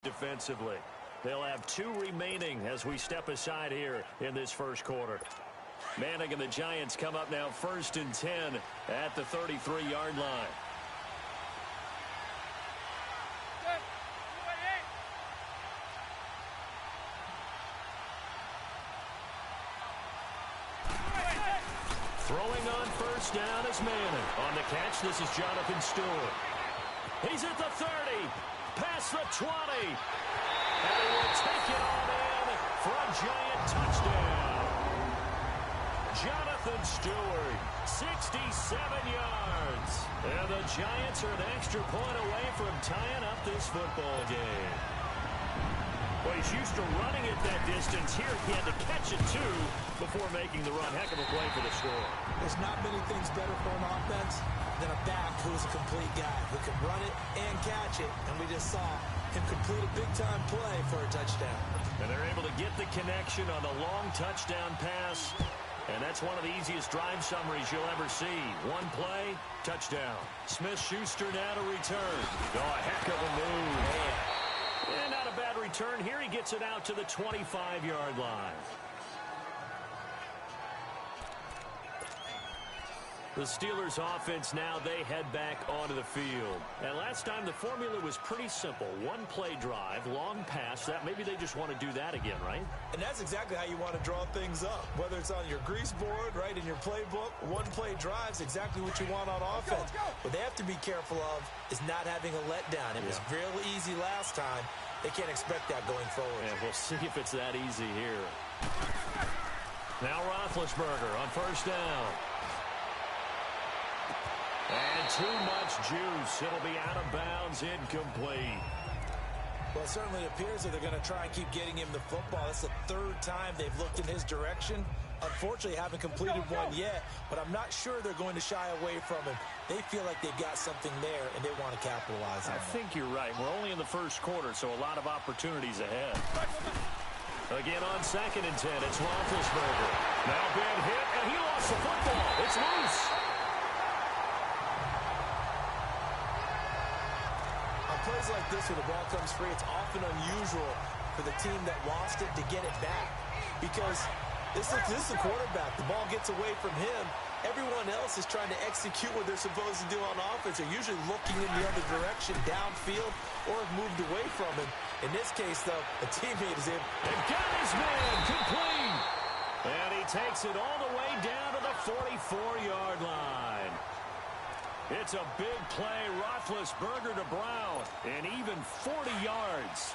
defensively. They'll have 2 remaining as we step aside here in this first quarter. Manning and the Giants come up now 1st and 10 at the 33-yard line. Throwing on 1st down is Manning. On the catch, this is Jonathan Stewart. He's at the 30, past the 20, and he will take it on in for a Giant touchdown. Jonathan Stewart, 67 yards. And the Giants are an extra point away from tying up this football game. Well, he's used to running it that distance. Here he had to catch it, too, before making the run. Heck of a play for the score. There's not many things better for an offense than a back who's a complete guy who can run it and catch it. And we just saw him complete a big-time play for a touchdown. And they're able to get the connection on the long touchdown pass. And that's one of the easiest drive summaries you'll ever see. One play, touchdown. Smith-Schuster now to return. Oh, a heck of a move. Man. And not a bad return. Here he gets it out to the 25-yard line. The Steelers offense now, they head back onto the field. And last time the formula was pretty simple. One play drive, long pass. That maybe they just want to do that again, right? And that's exactly how you want to draw things up. Whether it's on your grease board, right, in your playbook, one play drive's exactly what you want on offense. What they have to be careful of is not having a letdown. It was real easy last time. They can't expect that going forward. And we'll see if it's that easy here. Now Roethlisberger on 1st down. And too much juice. It'll be out of bounds, incomplete. Well, it certainly appears that they're going to try and keep getting him the football. That's the 3rd time they've looked in his direction. Unfortunately, haven't completed one yet, but I'm not sure they're going to shy away from him. They feel like they've got something there, and they want to capitalize on it. I think you're right. We're only in the first quarter, so a lot of opportunities ahead. Again on 2nd and 10, it's Roethlisberger. Now bad hit, and he lost the football. It's loose. Plays like this where the ball comes free, it's often unusual for the team that lost it to get it back, because this is the quarterback. The ball gets away from him. Everyone else is trying to execute what they're supposed to do on offense. They're usually looking in the other direction, downfield, or have moved away from him. In this case, though, a teammate is in. And got his man complete. And he takes it all the way down to the 44-yard line. It's a big play. Roethlisberger to Brown. And even 40 yards.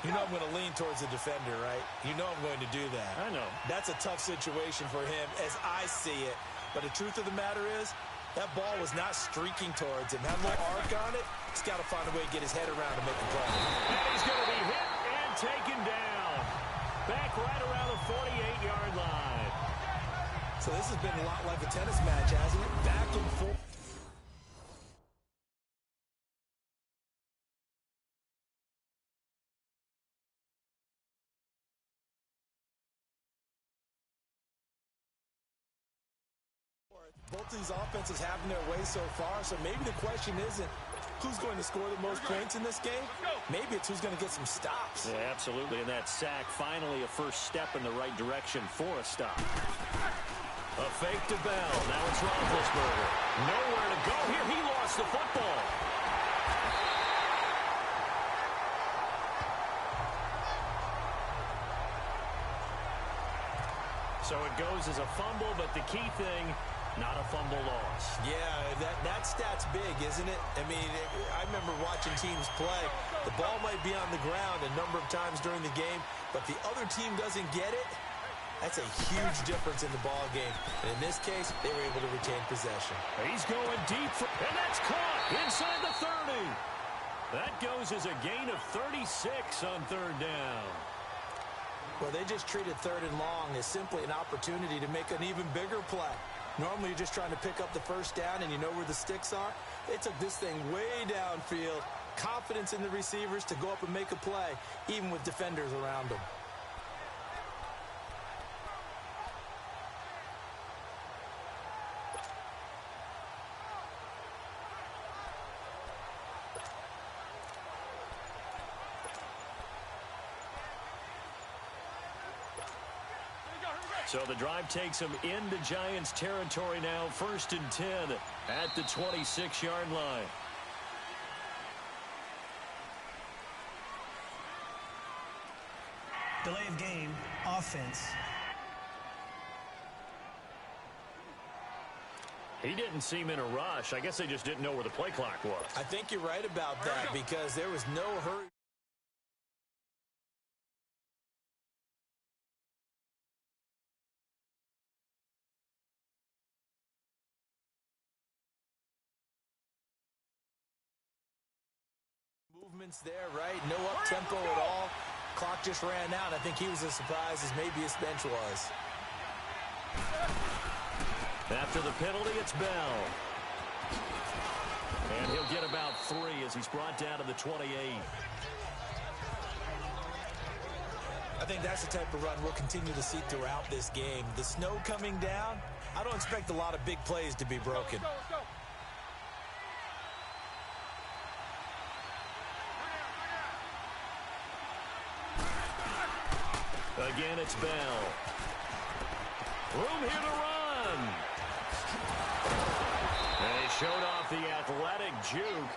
You know I'm going to lean towards the defender, right? You know I'm going to do that. I know. That's a tough situation for him as I see it. But the truth of the matter is, that ball was not streaking towards him. Had a little arc on it. He's got to find a way to get his head around to make the play. And he's going to be hit and taken down. Back right around the 48-yard line. So this has been a lot like a tennis match, hasn't it? Back and forth. Both these offenses having their way so far, so maybe the question isn't who's going to score the most points in this game. Maybe it's who's going to get some stops. Yeah, absolutely. And that sack, finally a first step in the right direction for a stop. A fake to Bell. Now it's Roethlisberger. Nowhere to go here. He lost the football. So it goes as a fumble, but the key thing, not a fumble loss. Yeah, that stat's big, isn't it? I mean, I remember watching teams play. The ball might be on the ground a number of times during the game, but the other team doesn't get it. That's a huge difference in the ball game. And in this case, they were able to retain possession. He's going deep, and that's caught inside the 30. That goes as a gain of 36 on 3rd down. Well, they just treated 3rd and long as simply an opportunity to make an even bigger play. Normally, you're just trying to pick up the first down, and you know where the sticks are. They took this thing way downfield. Confidence in the receivers to go up and make a play, even with defenders around them. So the drive takes him into Giants territory now, 1st and 10 at the 26-yard line. Delay of game, offense. He didn't seem in a rush. I guess they just didn't know where the play clock was. I think you're right about that because there was no hurry. Movements there, right? No up-tempo at all. Clock just ran out. I think he was as surprised as maybe his bench was. After the penalty, it's Bell. And he'll get about 3 as he's brought down to the 28. I think that's the type of run we'll continue to see throughout this game. The snow coming down, I don't expect a lot of big plays to be broken. Let's go. Again, it's Bell. Room here to run. And he showed off the athletic juke.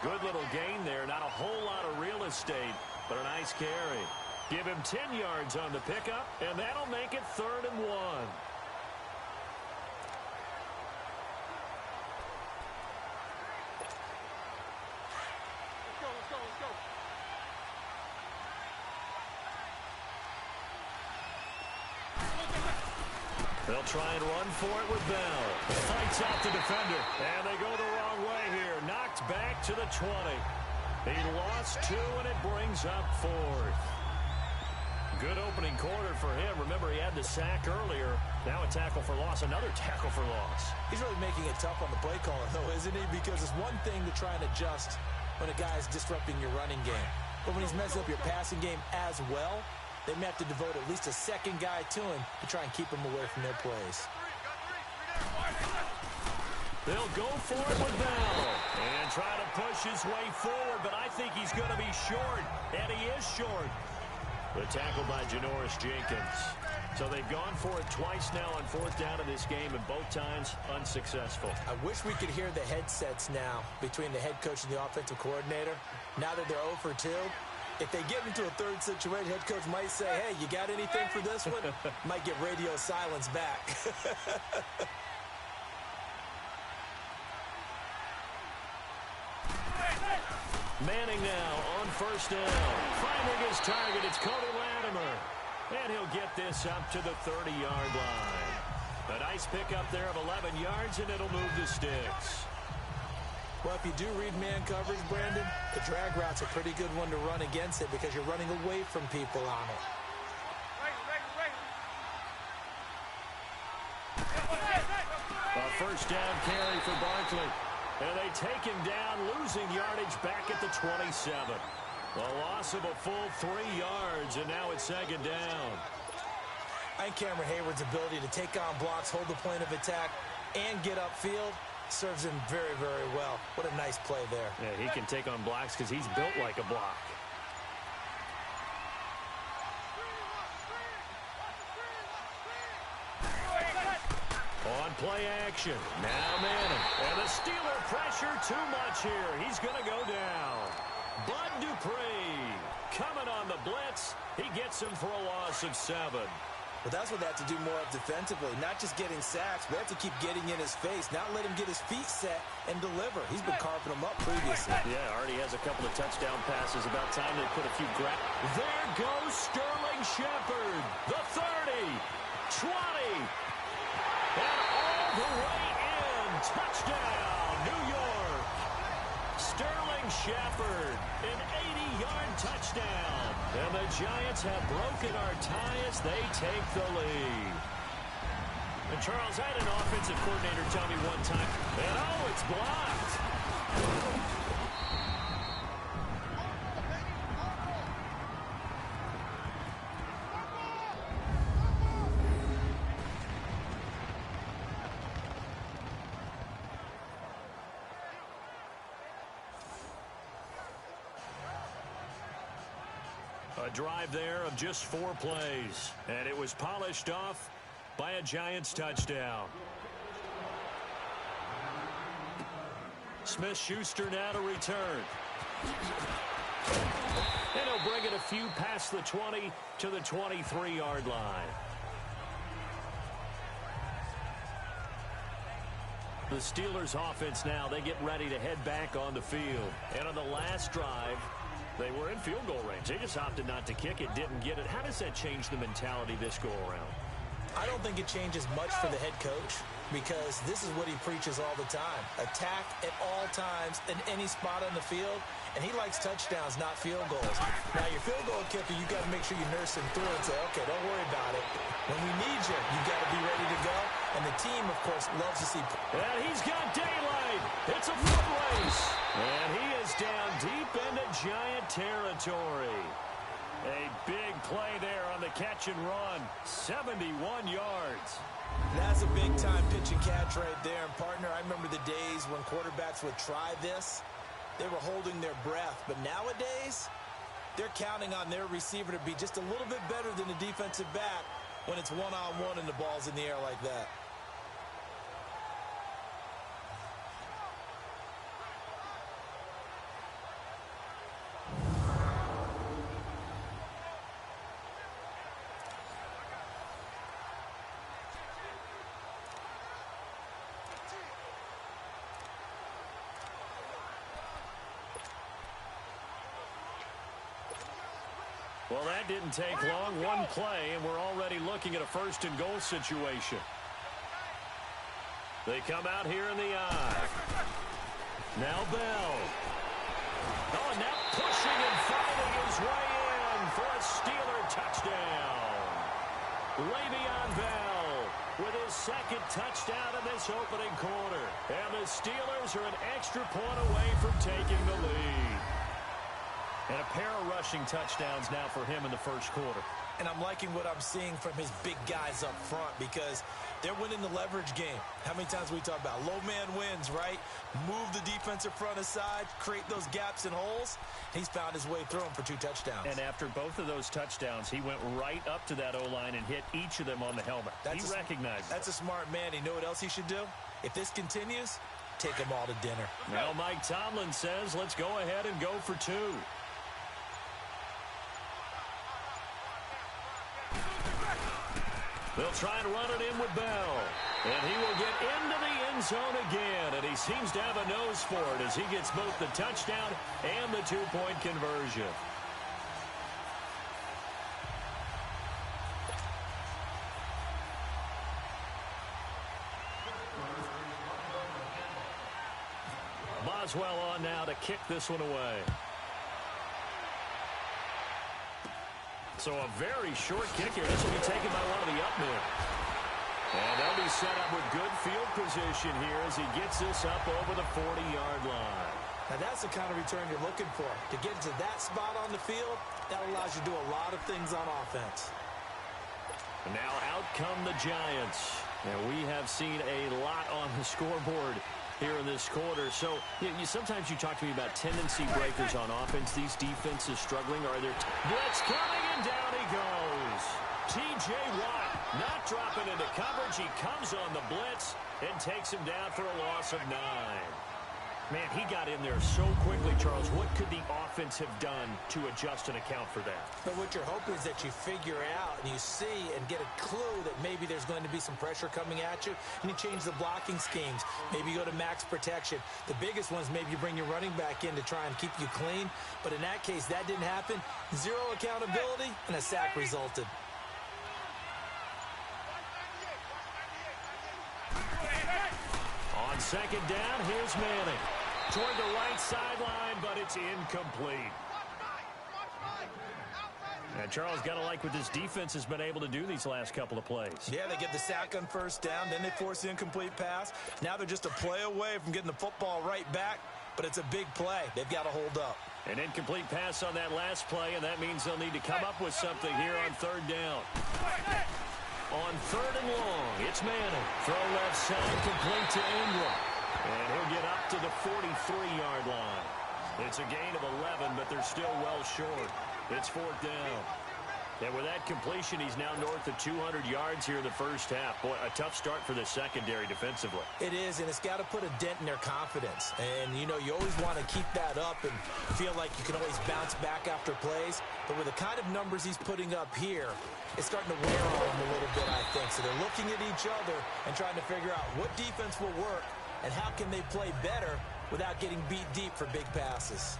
Good little gain there. Not a whole lot of real estate, but a nice carry. Give him 10 yards on the pickup, and that'll make it 3rd and 1. They'll try and run for it with Bell. Fights out the defender. And they go the wrong way here. Knocked back to the 20. He lost 2, and it brings up 4th. Good opening quarter for him. Remember, he had the sack earlier. Now a tackle for loss, another tackle for loss. He's really making it tough on the play caller, though, isn't he? Because it's one thing to try and adjust when a guy is disrupting your running game. But when he's messing up your passing game as well, they may have to devote at least a second guy to him to try and keep him away from their plays. They'll go for it with Bell and try to push his way forward, but I think he's going to be short, and he is short. The tackle by Janoris Jenkins. So they've gone for it twice now on 4th down in this game, and both times unsuccessful. I wish we could hear the headsets now between the head coach and the offensive coordinator. Now that they're 0 for 2, if they get into a third situation, head coach might say, hey, you got anything for this one? Might get radio silence back. Manning now on 1st down. Finding his target, it's Cody Latimer. And he'll get this up to the 30-yard line. A nice pickup there of 11 yards, and it'll move the sticks. Well, if you do read man coverage, Brandon, the drag route's a pretty good one to run against it because you're running away from people on it. A 1st down carry for Barkley. And they take him down, losing yardage back at the 27. A loss of a full 3 yards, and now it's 2nd down. I think Cameron Hayward's ability to take on blocks, hold the point of attack, and get upfield serves him very, very well. What a nice play there. Yeah, he can take on blocks because he's built like a block. On play action. Now Manning. And the Steeler pressure too much here. He's going to go down. Bud Dupree coming on the blitz. He gets him for a loss of 7. But that's what they have to do more of defensively. Not just getting sacks, but they have to keep getting in his face. Not let him get his feet set and deliver. He's been carving them up previously. Yeah, already has a couple of touchdown passes. About time they put a few There goes Sterling Shepard. The 30. 20. And all the way in. Touchdown, New York. Sterling Shepard, an 80-yard touchdown. And the Giants have broken our tie as they take the lead. And Charles, I had an offensive coordinator tell me one time, and oh, it's blocked. A drive there of just 4 plays, and it was polished off by a Giants touchdown. Smith-Schuster now to return. And he'll bring it a few past the 20 to the 23-yard line. The Steelers offense now, they get ready to head back on the field. And on the last drive, they were in field goal range. They just opted not to kick it, didn't get it. How does that change the mentality this go around? I don't think it changes much for the head coach because this is what he preaches all the time. Attack at all times in any spot on the field, and he likes touchdowns, not field goals. Now, your field goal kicker, you got to make sure you nurse him through and say, okay, don't worry about it. When we need you, you got to be ready to go. And the team, of course, loves to see. And he's got daylight. It's a foot race. And he is down deep into Giant territory. A big play there on the catch and run. 71 yards. That's a big-time pitch and catch right there. And, partner, I remember the days when quarterbacks would try this. They were holding their breath. But nowadays, they're counting on their receiver to be just a little bit better than the defensive back when it's one-on-one and the ball's in the air like that. Well, that didn't take long. One play, and we're already looking at a first-and-goal situation. They come out here in the eye. Now Bell. Oh, and now pushing and finding his way in for a Steeler touchdown. Le'Veon Bell with his second touchdown in this opening quarter. And the Steelers are an extra point away from taking the lead. And a pair of rushing touchdowns now for him in the first quarter. And I'm liking what I'm seeing from his big guys up front because they're winning the leverage game. How many times we talk about low man wins, right? Move the defensive front aside, create those gaps and holes. He's found his way through them for 2 touchdowns. And after both of those touchdowns, he went right up to that O-line and hit each of them on the helmet. He recognized it. That's a smart man. You know what else he should do? If this continues, take them all to dinner. Now Mike Tomlin says, let's go ahead and go for 2. They'll try and run it in with Bell. And he will get into the end zone again. And he seems to have a nose for it as he gets both the touchdown and the 2-point conversion. Boswell on now to kick this one away. So a very short kick here. This will be taken by one of the up men. And they'll be set up with good field position here as he gets this up over the 40-yard line. Now that's the kind of return you're looking for. To get to that spot on the field, that allows you to do a lot of things on offense. And now out come the Giants. And we have seen a lot on the scoreboard here in this quarter. So sometimes you talk to me about tendency breakers on offense. These defenses struggling. Are there blitz coming, and down he goes. T.J. Watt not dropping into coverage. He comes on the blitz and takes him down for a loss of 9. Man, he got in there so quickly, Charles. What could the offense have done to adjust and account for that? But what you're hoping is that you figure out and you see and get a clue that maybe there's going to be some pressure coming at you, and you change the blocking schemes. Maybe you go to max protection. The biggest ones, maybe you bring your running back in to try and keep you clean. But in that case, that didn't happen. 0 accountability, and a sack resulted. On second down, here's Manning. Toward the right sideline, but it's incomplete. And Charles, got to like what this defense has been able to do these last couple of plays. Yeah, they get the sack on first down, then they force the incomplete pass. Now they're just a play away from getting the football right back, but it's a big play. They've got to hold up. An incomplete pass on that last play, and that means they'll need to come up with something here on third down. On third and long, it's Manning. Throw left side, complete to Ingram. And he'll get up to the 43-yard line. It's a gain of 11, but they're still well short. It's fourth down. And with that completion, he's now north of 200 yards here in the first half. Boy, a tough start for the secondary defensively. It is, and it's got to put a dent in their confidence. And, you know, you always want to keep that up and feel like you can always bounce back after plays. But with the kind of numbers he's putting up here, it's starting to wear on them a little bit, I think. So they're looking at each other and trying to figure out what defense will work and how can they play better without getting beat deep for big passes.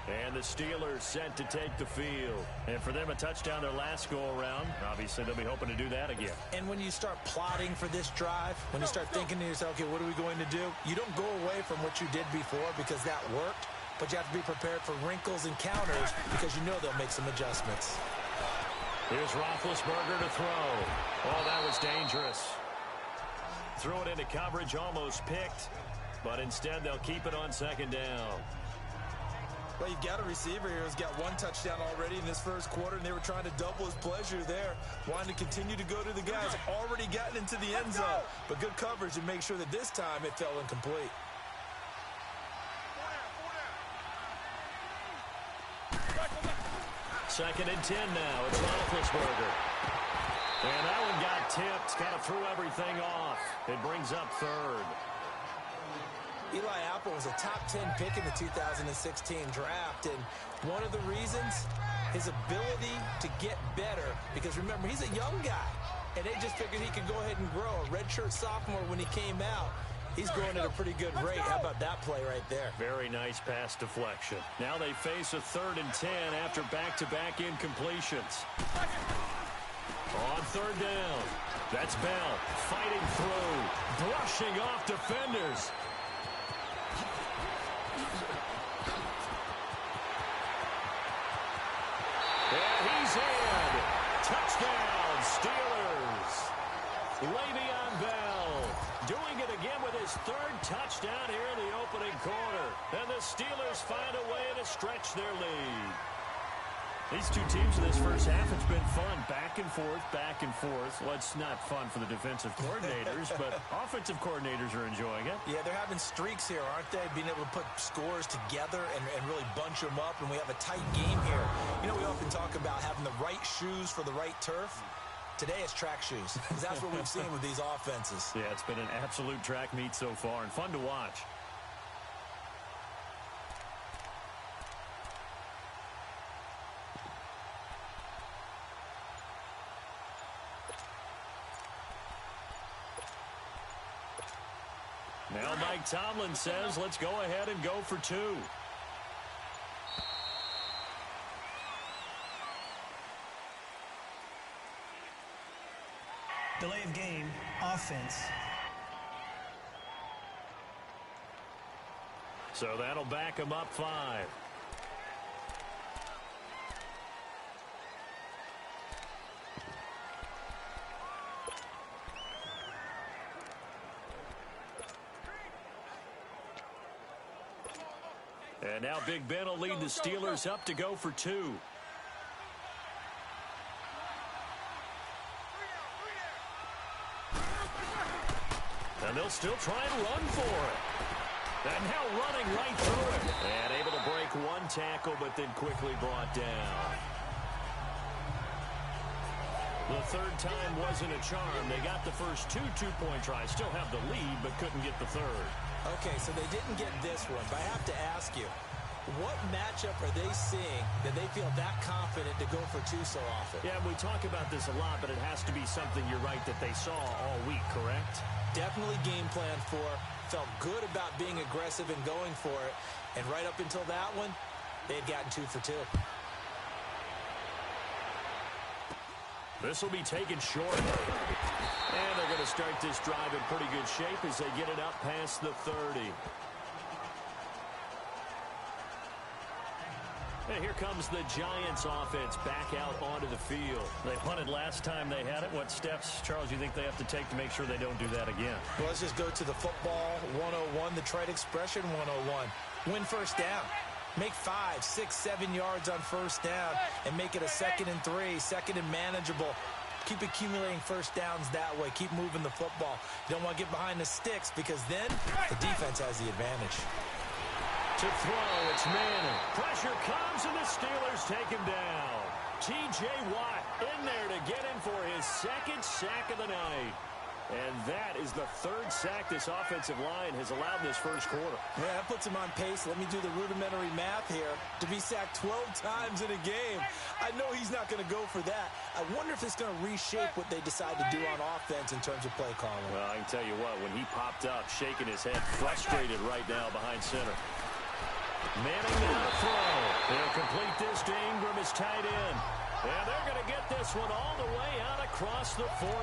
And the Steelers set to take the field. And for them, a touchdown their last go-around. Obviously, they'll be hoping to do that again. And when you start plotting for this drive, when you start thinking to yourself, okay, what are we going to do? You don't go away from what you did before because that worked, but you have to be prepared for wrinkles and counters because you know they'll make some adjustments. Here's Roethlisberger to throw. Oh, that was dangerous. Threw it into coverage, almost picked, but instead they'll keep it on second down. Well, you've got a receiver here who's got one touchdown already in this first quarter, and they were trying to double his pleasure there, wanting to continue to go to the guys already gotten into the end zone. But good coverage and make sure that this time it fell incomplete. Second and 10 now. It's Roethlisberger. And that one got tipped. Kind of threw everything off. It brings up third. Eli Apple was a top 10 pick in the 2016 draft, and one of the reasons, his ability to get better, because remember, he's a young guy, and they just figured he could go ahead and grow. A redshirt sophomore when he came out, he's growing at a pretty good rate. How about that play right there? Very nice pass deflection. Now they face a 3rd and 10 after back-to-back incompletions. On 3rd down, that's Bell fighting through, brushing off defenders. Touchdown, Steelers. Le'Veon Bell doing it again with his 3rd touchdown here in the opening quarter. And the Steelers find a way to stretch their lead. These two teams in this first half, it's been fun. Back and forth, back and forth. Well, it's not fun for the defensive coordinators, but offensive coordinators are enjoying it. Yeah, they're having streaks here, aren't they? Being able to put scores together and really bunch them up, and we have a tight game here. You know, we often talk about having the right shoes for the right turf. Today it's track shoes, because that's what we've seen with these offenses. Yeah, it's been an absolute track meet so far, and fun to watch. Now Mike Tomlin says, let's go ahead and go for 2. Delay of game, offense. So that'll back him up 5. And now Big Ben will lead the Steelers up to go for 2. And they'll still try and run for it. And now running right through it. And able to break one tackle, but then quickly brought down. The 3rd time wasn't a charm. They got the first 2 two-point tries. Still have the lead, but couldn't get the 3rd. Okay, so they didn't get this one, but I have to ask you, what matchup are they seeing that they feel that confident to go for 2 so often? Yeah, we talk about this a lot, but it has to be something, you're right, that they saw all week, correct? Definitely game plan for, felt good about being aggressive and going for it, and right up until that one, they had gotten 2 for 2. This will be taken short. And they're going to start this drive in pretty good shape as they get it up past the 30. And here comes the Giants offense back out onto the field. They punted last time they had it. What steps, Charles, you think they have to take to make sure they don't do that again? Well, let's just go to the football 101, the trite expression 101. Win first down. Make 5, 6, 7 yards on first down and make it a 2nd and 3, 2nd and manageable. Keep accumulating first downs that way. Keep moving the football. You don't want to get behind the sticks because then the defense has the advantage. To throw, it's Manning. Pressure comes and the Steelers take him down. T.J. Watt in there to get him for his second sack of the night. And that is the third sack this offensive line has allowed this first quarter. Yeah, that puts him on pace. Let me do the rudimentary math here. To be sacked 12 times in a game. I know he's not going to go for that. I wonder if it's going to reshape what they decide to do on offense in terms of play calling. Well, I can tell you what, when he popped up, shaking his head, frustrated right now behind center. Manning now to throw. They'll complete this to Ingram as tight end. And they're going to get this one all the way out across the 45.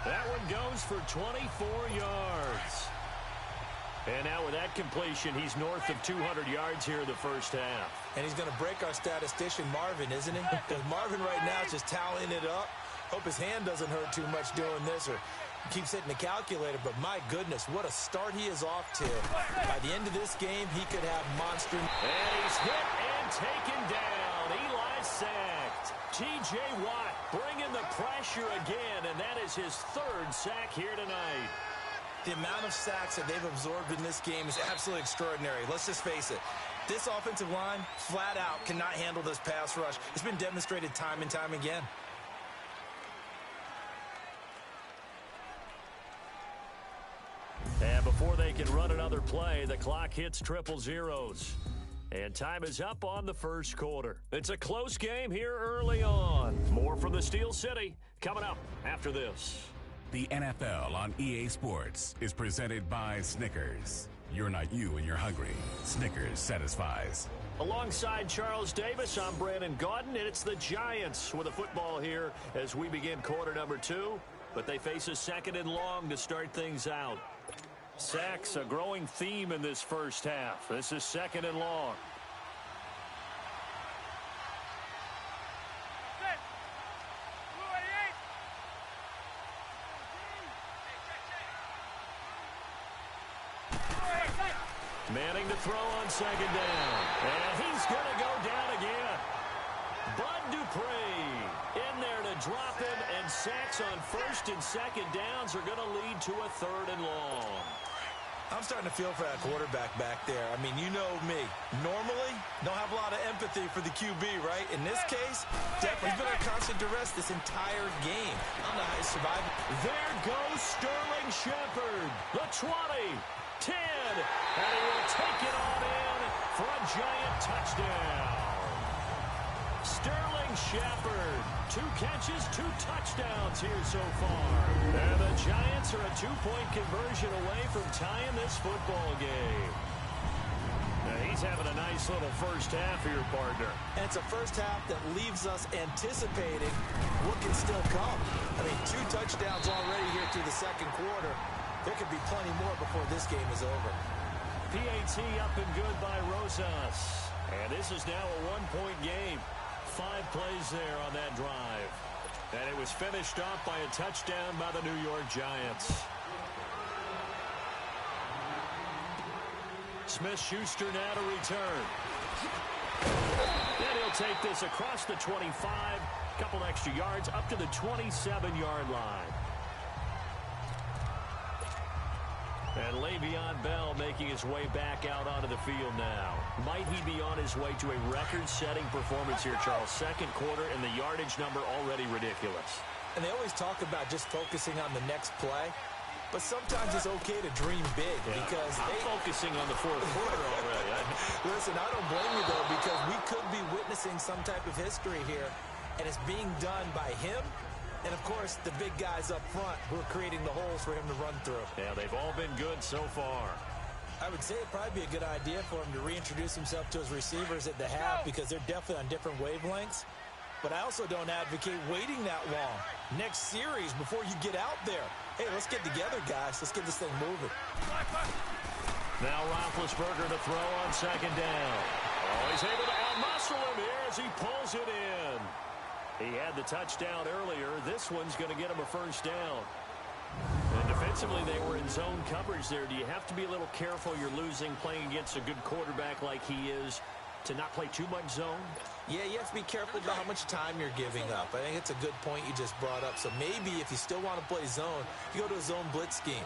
That one goes for 24 yards. And now with that completion, he's north of 200 yards here in the first half. And he's going to break our statistician, Marvin, isn't he? Because Marvin right now is just tallying it up. Hope his hand doesn't hurt too much doing this, or keeps hitting the calculator. But my goodness, what a start he is off to. By the end of this game, he could have monster. And he's hit and taken down. Eli's sacked. T.J. Watt bringing the pressure again, and that is his third sack here tonight. The amount of sacks that they've absorbed in this game is absolutely extraordinary. Let's just face it. This offensive line, flat out, cannot handle this pass rush. It's been demonstrated time and time again. And before they can run another play, the clock hits triple zeros. And time is up on the first quarter. It's a close game here early on. More from the Steel City coming up after this. The NFL on EA Sports is presented by Snickers. You're not you when you're hungry. Snickers satisfies. Alongside Charles Davis, I'm Brandon Gaudin, and it's the Giants with a football here as we begin quarter number 2. But they face a second and long to start things out. Sacks, a growing theme in this first half. This is second and long. Manning to throw on second down. And he's going to go down again. Bud Dupree in there to drop him, and sacks on first and second downs are going to lead to a third and long. I'm starting to feel for that quarterback back there. I mean, you know me. Normally, don't have a lot of empathy for the QB, right? In this case, definitely been under constant duress this entire game. I don't know how he survived. There goes Sterling Shepard. The 20, 10, and he will take it on in for a Giant touchdown. Sterling Shepard, 2 catches, 2 touchdowns here so far. And the Giants are a 2-point conversion away from tying this football game. Now he's having a nice little first half here, partner. And it's a first half that leaves us anticipating what can still come. I mean, 2 touchdowns already here through the second quarter. There could be plenty more before this game is over. PAT up and good by Rosas. And this is now a 1-point game. 5 plays there on that drive. And it was finished off by a touchdown by the New York Giants. Smith-Schuster now to return. And he'll take this across the 25. Couple extra yards up to the 27-yard line. And Le'Veon Bell making his way back out onto the field now. Might he be on his way to a record-setting performance here, Charles? Second quarter, and the yardage number already ridiculous. And they always talk about just focusing on the next play. But sometimes it's okay to dream big because I'm focusing on the fourth quarter already. Listen, I don't blame you, though, because we could be witnessing some type of history here, and it's being done by him. And, of course, the big guys up front who are creating the holes for him to run through. Yeah, they've all been good so far. I would say it'd probably be a good idea for him to reintroduce himself to his receivers at the half because they're definitely on different wavelengths. But I also don't advocate waiting that long. Next series before you get out there. Hey, let's get together, guys. Let's get this thing moving. Now Roethlisberger to throw on second down. Oh, he's able to outmuscle him here as he pulls it in. He had the touchdown earlier. This one's going to get him a first down. And defensively, they were in zone coverage there. Do you have to be a little careful you're losing playing against a good quarterback like he is to not play too much zone? Yeah, you have to be careful about how much time you're giving up. I think it's a good point you just brought up. So maybe if you still want to play zone, you go to a zone blitz scheme.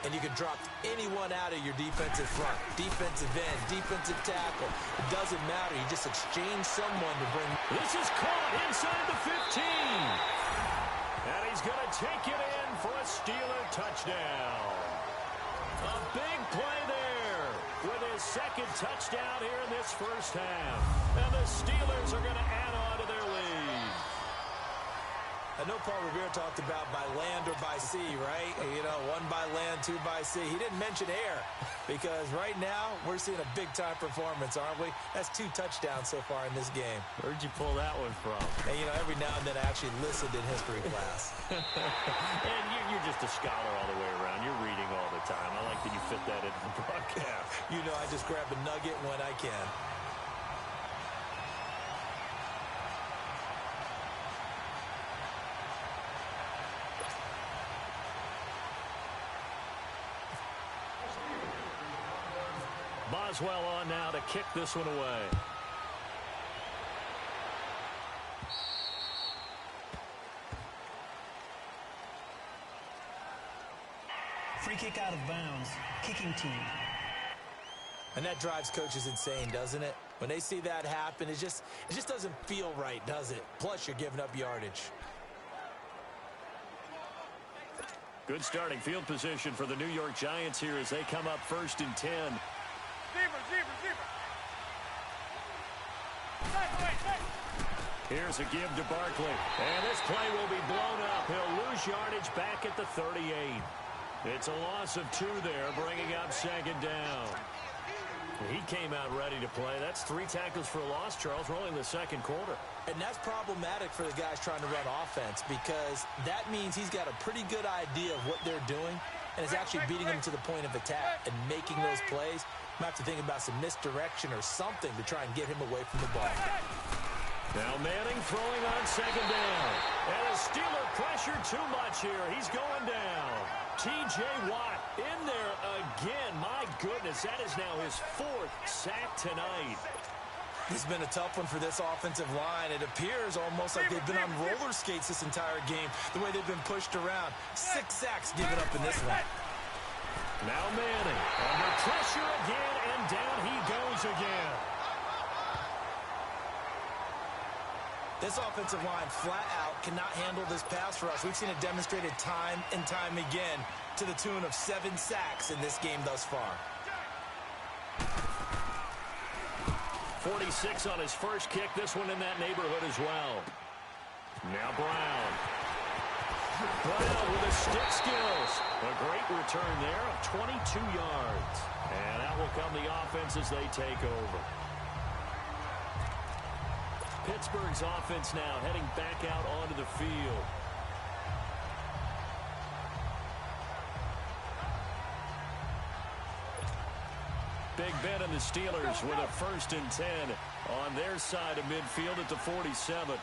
and you can drop anyone out of your defensive front. Defensive end, defensive tackle. It doesn't matter. You just exchange someone to bring. This is caught inside the 15. And he's going to take it in for a Steeler touchdown. A big play there with his second touchdown here in this first half. And the Steelers are going to add on to their lead. I know Paul Revere talked about by land or by sea, right? You know, one by land, two by sea. He didn't mention air because right now we're seeing a big-time performance, aren't we? That's 2 touchdowns so far in this game. Where'd you pull that one from? And, you know, every now and then I actually listened in history class. And you're just a scholar all the way around. You're reading all the time. I like that you fit that into the broadcast. You know, I just grab a nugget when I can. Boswell on now to kick this one away. Free kick out of bounds. Kicking team. And that drives coaches insane, doesn't it? When they see that happen, it just doesn't feel right, does it? Plus, you're giving up yardage. Good starting field position for the New York Giants here as they come up 1st and 10. Here's a give to Barkley. And this play will be blown up. He'll lose yardage back at the 38. It's a loss of 2 there, bringing up 2nd down. He came out ready to play. That's 3 tackles for a loss, Charles. We're only in the 2nd quarter. And that's problematic for the guys trying to run offense because that means he's got a pretty good idea of what they're doing and is actually beating them to the point of attack and making those plays. Might have to think about some misdirection or something to try and get him away from the ball. Now Manning throwing on 2nd down. And a Steeler pressure too much here. He's going down. T.J. Watt in there again. My goodness, that is now his 4th sack tonight. It's been a tough one for this offensive line. It appears almost like they've been on roller skates this entire game, the way they've been pushed around. 6 sacks given up in this one. Now Manning under pressure again, and down he goes again. This offensive line flat out cannot handle this pass rush. We've seen it demonstrated time and time again to the tune of 7 sacks in this game thus far. 46 on his first kick. This one in that neighborhood as well. Now Brown. Brown with his stick skills. A great return there of 22 yards. And that will come the offense as they take over. Pittsburgh's offense now heading back out onto the field. Big Ben and the Steelers with a 1st and 10 on their side of midfield at the 47.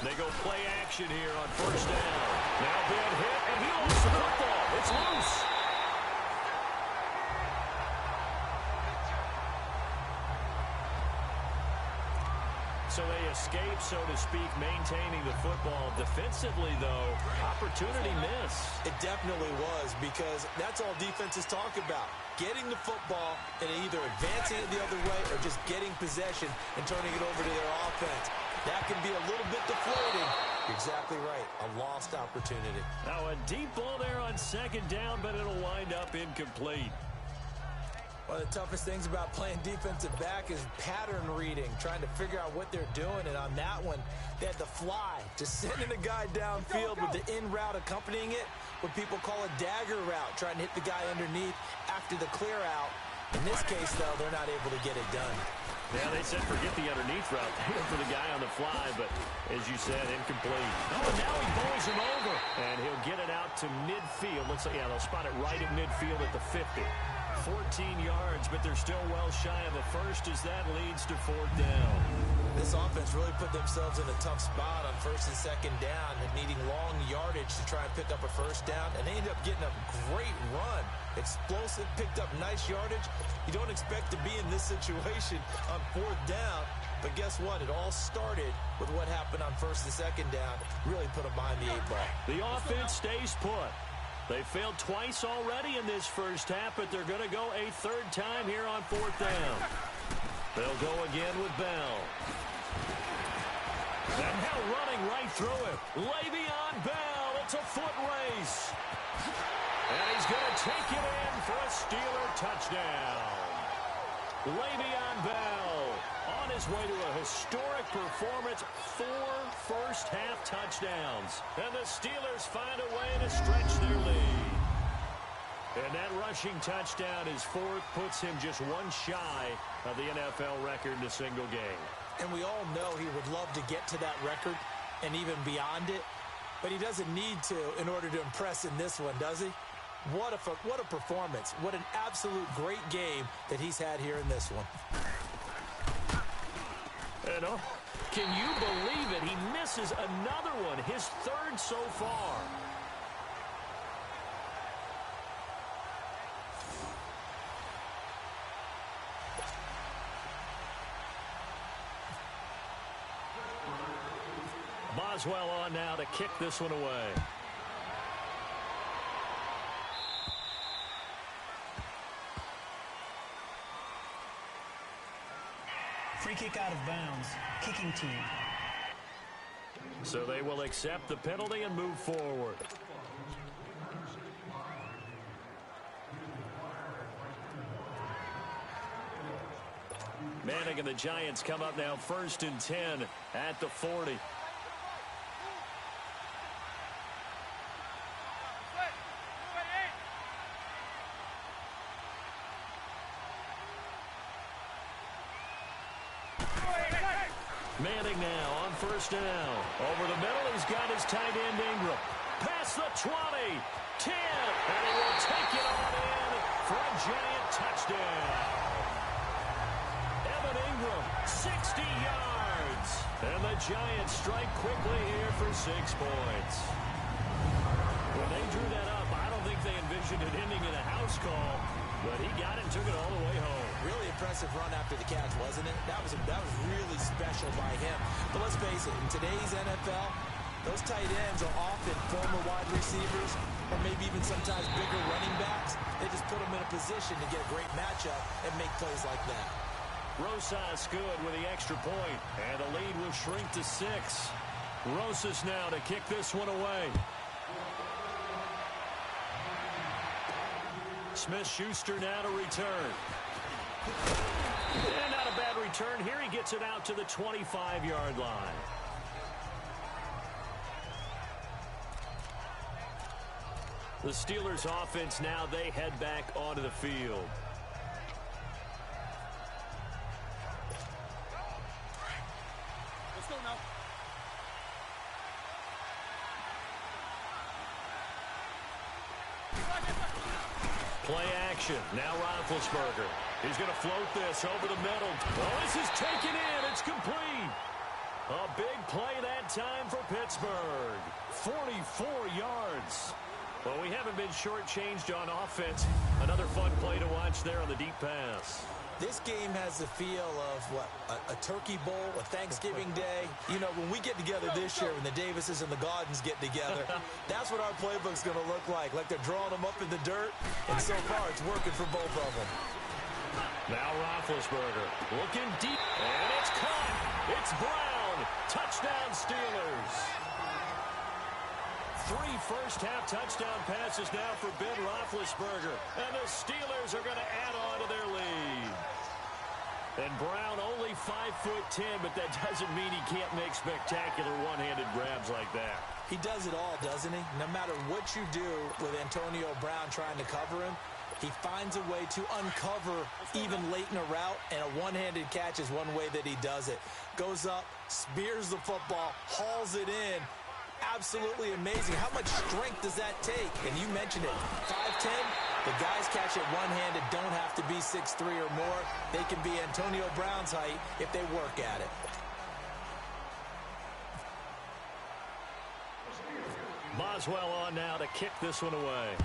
They go play action here on 1st down. Now Ben hit, and he lost the football. It's loose. So they escape, so to speak, maintaining the football. Defensively, though, opportunity miss. It definitely was because that's all defenses talk about. Getting the football and either advancing it the other way or just getting possession and turning it over to their offense. That can be a little bit deflating. You're exactly right. A lost opportunity. Now a deep ball there on 2nd down, but it'll wind up incomplete. One of the toughest things about playing defensive back is pattern reading, trying to figure out what they're doing. And on that one, they had the fly, just sending a guy downfield with the in route accompanying it, what people call a dagger route, trying to hit the guy underneath after the clear out. In this case, though, they're not able to get it done. Yeah, they said forget the underneath route. They went for the guy on the fly, but as you said, incomplete. Oh, and now he bowls him over. And he'll get it out to midfield. Looks like, yeah, they'll spot it right at midfield at the 50. 14 yards, but they're still well shy of the 1st as that leads to 4th down. This offense really put themselves in a tough spot on 1st and 2nd down and needing long yardage to try and pick up a 1st down, and they ended up getting a great run. Explosive, picked up nice yardage. You don't expect to be in this situation on 4th down, But guess what? It all started with what happened on first and second down. Really put them behind the 8-ball. The offense stays put. They failed twice already in this first half, but they're going to go a third time here on fourth down. They'll go again with Bell. And now running right through it. Le'Veon Bell. It's a foot race. And he's going to take it in for a Steeler touchdown. Le'Veon Bell on his way to a historic performance. 4 first-half touchdowns. And the Steelers find a way to stretch their lead. And that rushing touchdown, his fourth, puts him just one shy of the NFL record in a single game. And we all know he would love to get to that record and even beyond it. But he doesn't need to in order to impress in this one, does he? What a performance. What an absolute great game that he's had here in this one. And can you believe it? He misses another one, his third so far. Boswell on now to kick this one away. Free kick out of bounds. Kicking team. So they will accept the penalty and move forward. Manning and the Giants come up now 1st and 10 at the 40. Manning now on 1st down. Over the middle, he's got his tight end Ingram. Past the 20, 10, and he will take it on in for a Giant touchdown. Evan Ingram, 60 yards. And the Giants strike quickly here for 6 points. When they drew that up, I don't think they envisioned it ending in a house call, but he got it and took it all the way home. Really impressive run after the catch, wasn't it? That was really special by him. But let's face it, in today's NFL, those tight ends are often former wide receivers or maybe even sometimes bigger running backs. They just put them in a position to get a great matchup and make plays like that. Rosas good with the extra point, and the lead will shrink to 6. Rosas now to kick this one away. Smith-Schuster now to return. And not a bad return here. He gets it out to the 25-yard line. The Steelers offense now, they head back onto the field. Let's go now. Play action. Now Roethlisberger. He's going to float this over the middle. Oh, this is taken in. It's complete. A big play that time for Pittsburgh. 44 yards. Well, we haven't been shortchanged on offense. Another fun play to watch there on the deep pass. This game has the feel of, what, a turkey bowl, a Thanksgiving day. You know, when we get together this year, when the Davises and the Gaudens get together, that's what our playbook's going to look like they're drawing them up in the dirt. And so far, it's working for both of them. Now Roethlisberger looking deep, and it's caught. It's Brown. Touchdown Steelers. 3 first-half touchdown passes now for Ben Roethlisberger. And the Steelers are going to add on to their lead. And Brown only 5'10", but that doesn't mean he can't make spectacular one-handed grabs like that. He does it all, doesn't he? No matter what you do with Antonio Brown trying to cover him, he finds a way to uncover even late in a route, and a one-handed catch is one way that he does it. Goes up, spears the football, hauls it in. Absolutely amazing. How much strength does that take? And you mentioned it, 5'10", the guys catch it one-handed don't have to be 6'3" or more. They can be Antonio Brown's height if they work at it. Boswell on now to kick this one away.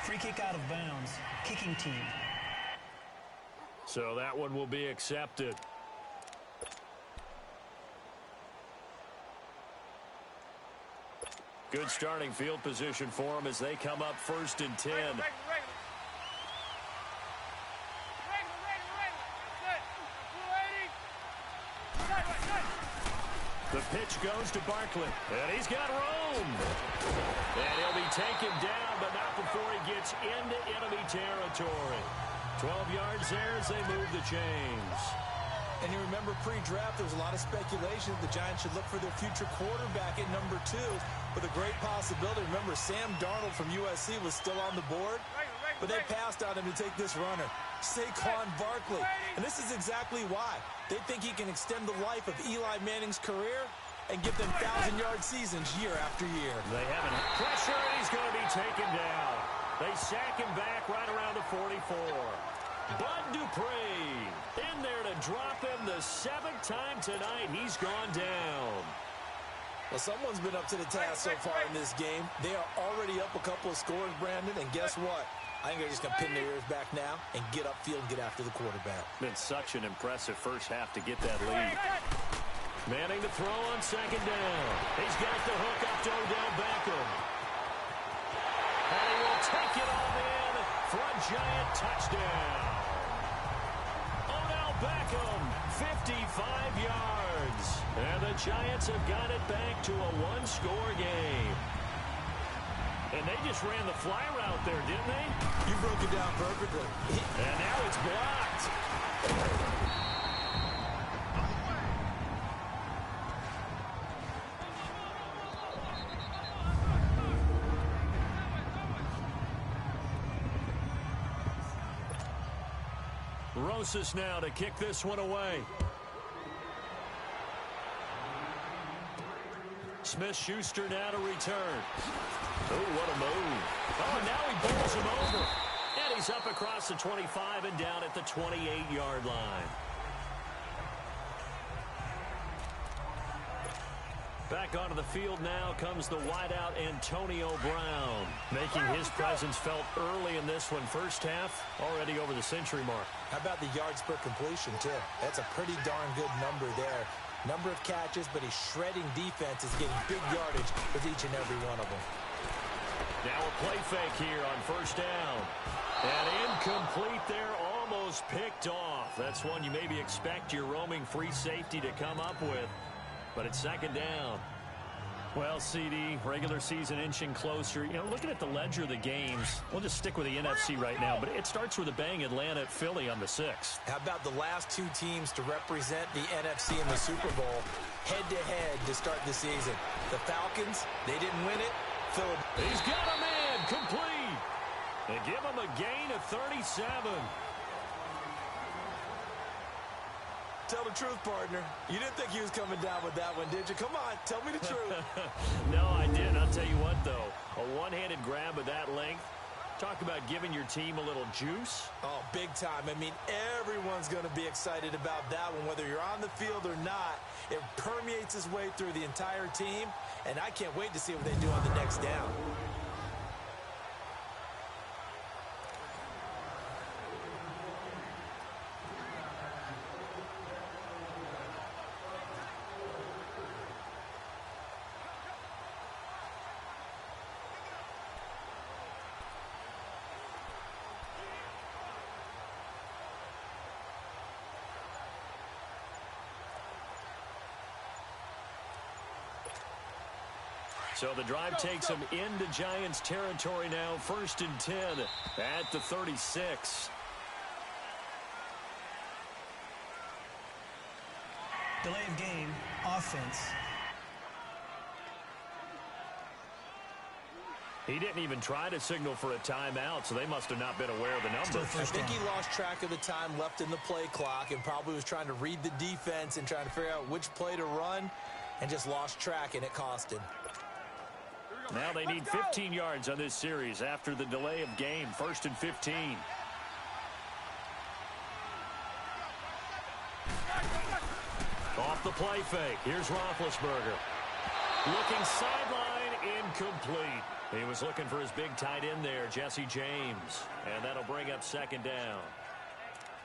Free kick out of bounds. Kicking team. So that one will be accepted. Good starting field position for them as they come up 1st and 10. The pitch goes to Barkley, and he's got room. And he'll be taken down, but not before he gets into enemy territory. 12 yards there as they move the chains. And you remember pre-draft, there was a lot of speculation that the Giants should look for their future quarterback at number 2 with a great possibility. Remember, Sam Darnold from USC was still on the board, but they passed on him to take this runner, Saquon Barkley. And this is exactly why. They think he can extend the life of Eli Manning's career and give them 1,000-yard seasons year after year. They have pressure, and he's going to be taken down. They sack him back right around the 44. Bud Dupree in there to drop him the 7th time tonight. He's gone down. Well, someone's been up to the task so far in this game. They are already up a couple of scores, Brandon, and guess what? I think they're just going to pin their ears back now and get upfield and get after the quarterback. Been such an impressive first half to get that lead. Manning the throw on 2nd down. He's got the hook up to Odell Beckham. And he will take it all in for a Giant touchdown. Odell Beckham, 55 yards. And the Giants have got it back to a 1-score game. And they just ran the fly route there, didn't they? You broke it down perfectly. And now it's blocked. Rosas now to kick this one away. Smith-Schuster now to return. Oh, what a move. Oh, and now he bowls him over. And he's up across the 25 and down at the 28-yard line. Back onto the field now comes the wideout Antonio Brown, making his presence felt early in this one. First half, already over the century mark. How about the yards per completion, too? That's a pretty darn good number there. Number of catches, but he's shredding defenses, getting big yardage with each and every one of them. Now a play fake here on 1st down. And incomplete there, almost picked off. That's one you maybe expect your roaming free safety to come up with. But it's 2nd down. Well, CD, regular season inching closer. You know, looking at the ledger of the games, we'll just stick with the NFC right now, but it starts with a bang, Atlanta at Philly on the 6th. How about the last 2 teams to represent the NFC in the Super Bowl head-to-head to start the season? The Falcons, they didn't win it. He's got a man, complete. They give him a gain of 37. Tell the truth, partner. You didn't think he was coming down with that one, did you? Come on, tell me the truth. No, I didn't. I'll tell you what, though. A one-handed grab of that length. Talk about giving your team a little juice. Oh, big time. I mean, everyone's going to be excited about that one, whether you're on the field or not. It permeates its way through the entire team, and I can't wait to see what they do on the next down. So the drive takes them into Giants territory now. 1st and 10 at the 36. Delay of game, offense. He didn't even try to signal for a timeout, so they must have not been aware of the number. I think he lost track of the time left in the play clock and probably was trying to read the defense and trying to figure out which play to run and just lost track, and it cost him. Now they need 15 yards on this series after the delay of game. 1st and 15. Off the play fake. Here's Roethlisberger. Looking sideline, incomplete. He was looking for his big tight end there, Jesse James. And that'll bring up second down.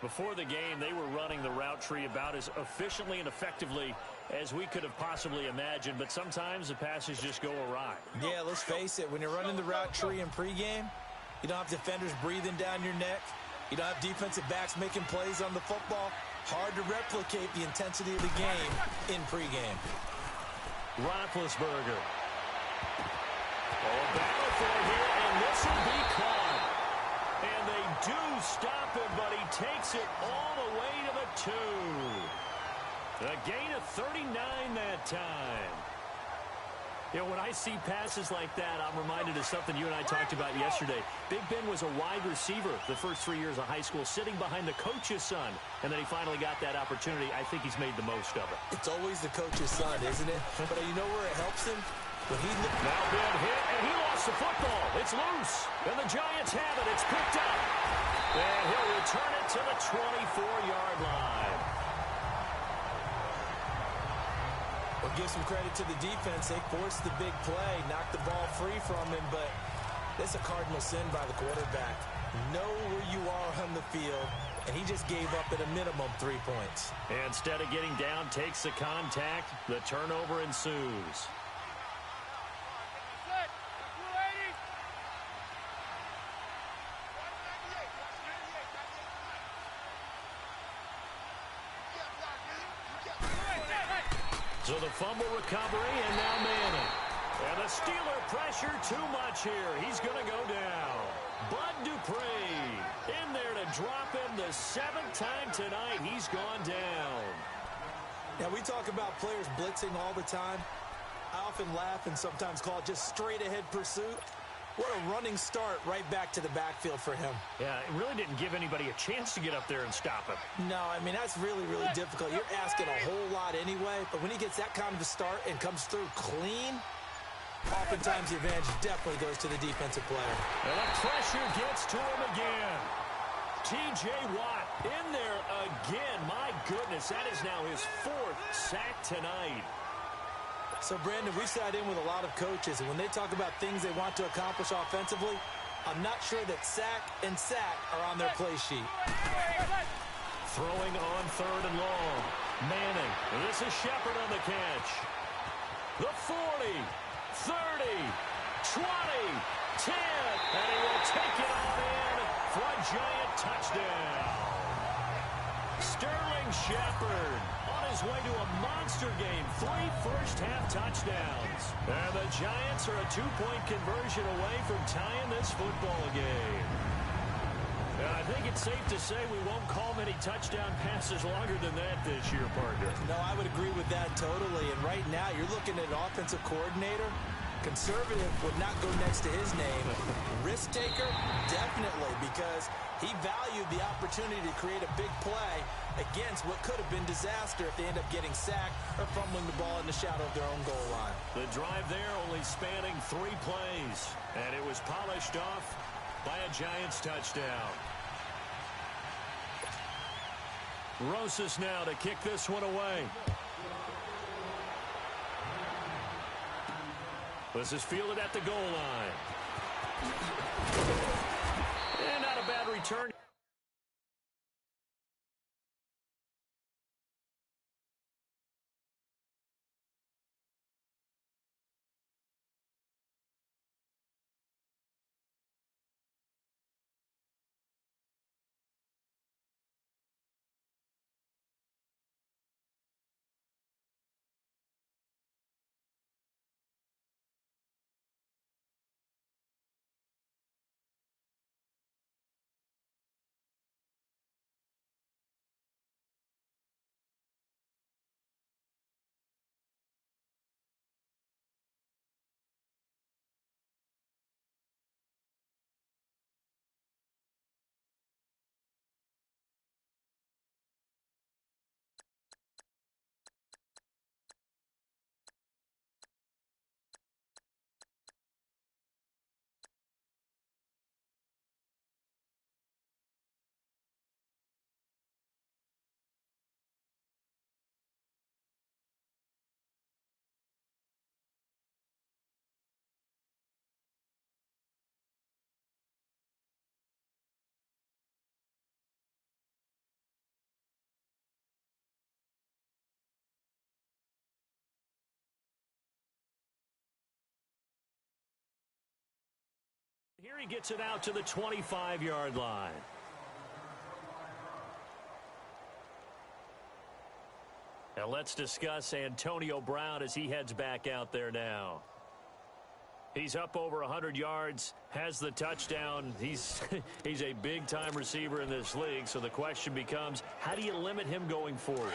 Before the game, they were running the route tree about as efficiently and effectively as we could have possibly imagined. But sometimes the passes just go awry. Yeah, let's face it. When you're running the route tree in pregame, you don't have defenders breathing down your neck. You don't have defensive backs making plays on the football. Hard to replicate the intensity of the game in pregame. Roethlisberger. Oh, battle for it here, and this will be caught. And they do stop him, but he takes it all the way to the 2. A gain of 39 that time. You know, when I see passes like that, I'm reminded of something you and I talked about yesterday. Big Ben was a wide receiver the first 3 years of high school, sitting behind the coach's son, and then he finally got that opportunity. I think he's made the most of it. It's always the coach's son, isn't it? But you know where it helps him? When he now Ben hit, and he lost the football. It's loose, and the Giants have it. It's picked up, and he'll return it to the 24-yard line. Well, give some credit to the defense. They forced the big play, knocked the ball free from him, but that's a cardinal sin by the quarterback. Know where you are on the field, and he just gave up at a minimum 3 points. And instead of getting down, takes the contact. The turnover ensues. So the fumble recovery, and now Manning. And the Steeler pressure too much here. He's going to go down. Bud Dupree in there to drop him the 7th time tonight. He's gone down. Now, we talk about players blitzing all the time. I often laugh and sometimes call it just straight-ahead pursuit. What a running start right back to the backfield for him. Yeah, it really didn't give anybody a chance to get up there and stop him. No, I mean, that's really, really difficult. You're asking a whole lot anyway, but when he gets that kind of a start and comes through clean, oftentimes the advantage definitely goes to the defensive player. And the pressure gets to him again. T.J. Watt in there again. My goodness, that is now his 4th sack tonight. So, Brandon, we sat in with a lot of coaches, and when they talk about things they want to accomplish offensively, I'm not sure that sack and sack are on their play sheet. Throwing on 3rd and long. Manning. And this is Shepard on the catch. The 40, 30, 20, 10. And he will take it on in for a Giant touchdown. Sterling Shepard on his way to a monster game. 3 first-half touchdowns. And the Giants are a 2-point conversion away from tying this football game. And I think it's safe to say we won't call many touchdown passes longer than that this year, partner. No, I would agree with that totally. And right now, you're looking at an offensive coordinator. Conservative would not go next to his name. Risk taker, definitely, because he valued the opportunity to create a big play against what could have been disaster if they end up getting sacked or fumbling the ball in the shadow of their own goal line. The drive there only spanning 3 plays, and it was polished off by a Giants touchdown. Rosas now to kick this one away. This is fielded at the goal line. And not a bad return. Here he gets it out to the 25-yard line. Now let's discuss Antonio Brown as he heads back out there now. He's up over 100 yards, has the touchdown. He's a big-time receiver in this league, so the question becomes, how do you limit him going forward?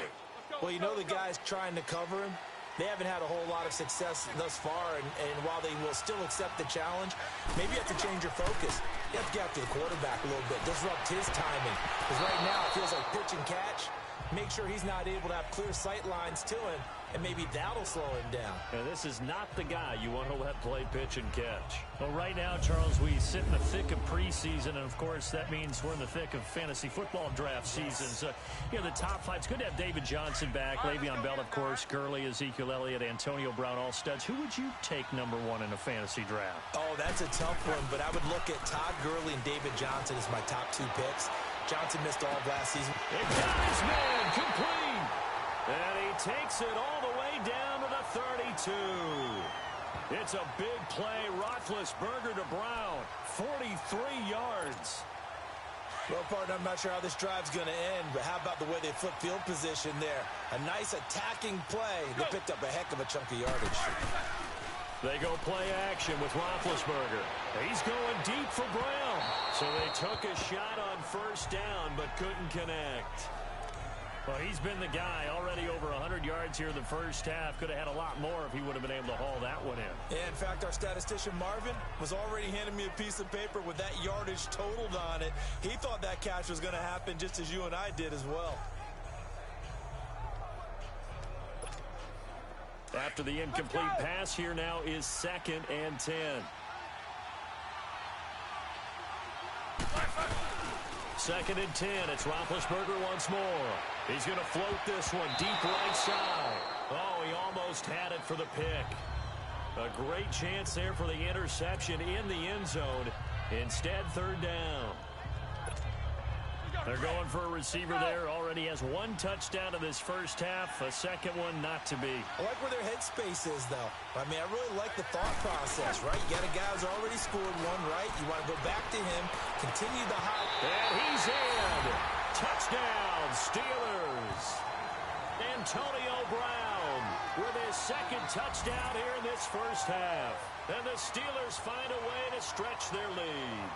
Well, you know the guys trying to cover him. They haven't had a whole lot of success thus far, and while they will still accept the challenge, maybe you have to change your focus. You have to get after the quarterback a little bit, disrupt his timing. Because right now it feels like pitch and catch. Make sure he's not able to have clear sight lines to him, and maybe that'll slow him down. Now, this is not the guy you want to let play pitch and catch. Well, right now, Charles, we sit in the thick of preseason, and, of course, that means we're in the thick of fantasy football draft season. So, you know, the top five, it's good to have David Johnson back, Le'Veon Bell, of course, Gurley, Ezekiel Elliott, Antonio Brown, all studs. Who would you take number one in a fantasy draft? Oh, that's a tough one, but I would look at Todd Gurley and David Johnson as my top two picks. Johnson missed all of last season. It got his man complete. And he takes it all the way down to the 32. It's a big play. Roethlisberger to Brown. 43 yards. Well, partner, I'm not sure how this drive's going to end, but how about the way they flip field position there? A nice attacking play. They picked up a heck of a chunk of yardage. They go play action with Roethlisberger. He's going deep for Brown. So they took a shot on first down, but couldn't connect. Well, he's been the guy already over 100 yards here in the first half. Could have had a lot more if he would have been able to haul that one in. Yeah, in fact, our statistician Marvin was already handing me a piece of paper with that yardage totaled on it. He thought that catch was going to happen just as you and I did as well. After the incomplete pass, here now is 2nd and 10. Second and 10. It's Roethlisberger once more. He's going to float this one deep right side. Oh, he almost had it for the pick. A great chance there for the interception in the end zone. Instead, 3rd down. They're going for a receiver there. Already has one touchdown in this first half. A second one not to be. I like where their headspace is, though. I mean, I really like the thought process, right? You got a guy who's already scored one, right? You want to go back to him, continue the high. And he's in. Touchdown, Steelers. Antonio Brown with his second touchdown here in this first half. And the Steelers find a way to stretch their lead.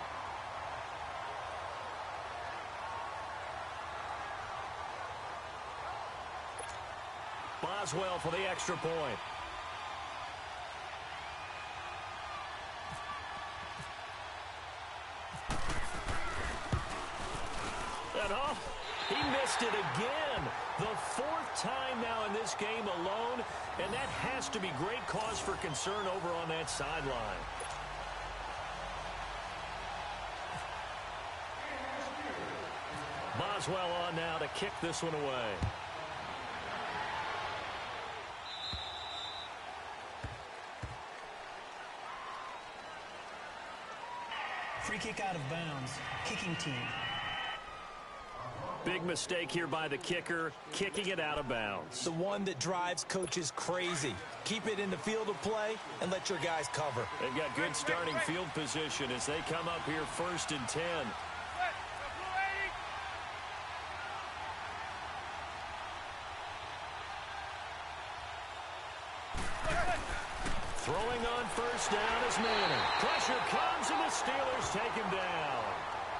Boswell for the extra point. And oh, he missed it again. The 4th time now in this game alone, and that has to be great cause for concern over on that sideline. Boswell on now to kick this one away. Free kick out of bounds. Kicking team. Big mistake here by the kicker, kicking it out of bounds. The one that drives coaches crazy. Keep it in the field of play and let your guys cover. They've got good starting field position as they come up here 1st and 10. Throwing on first down is Manning. Pressure comes and the Steelers take him down.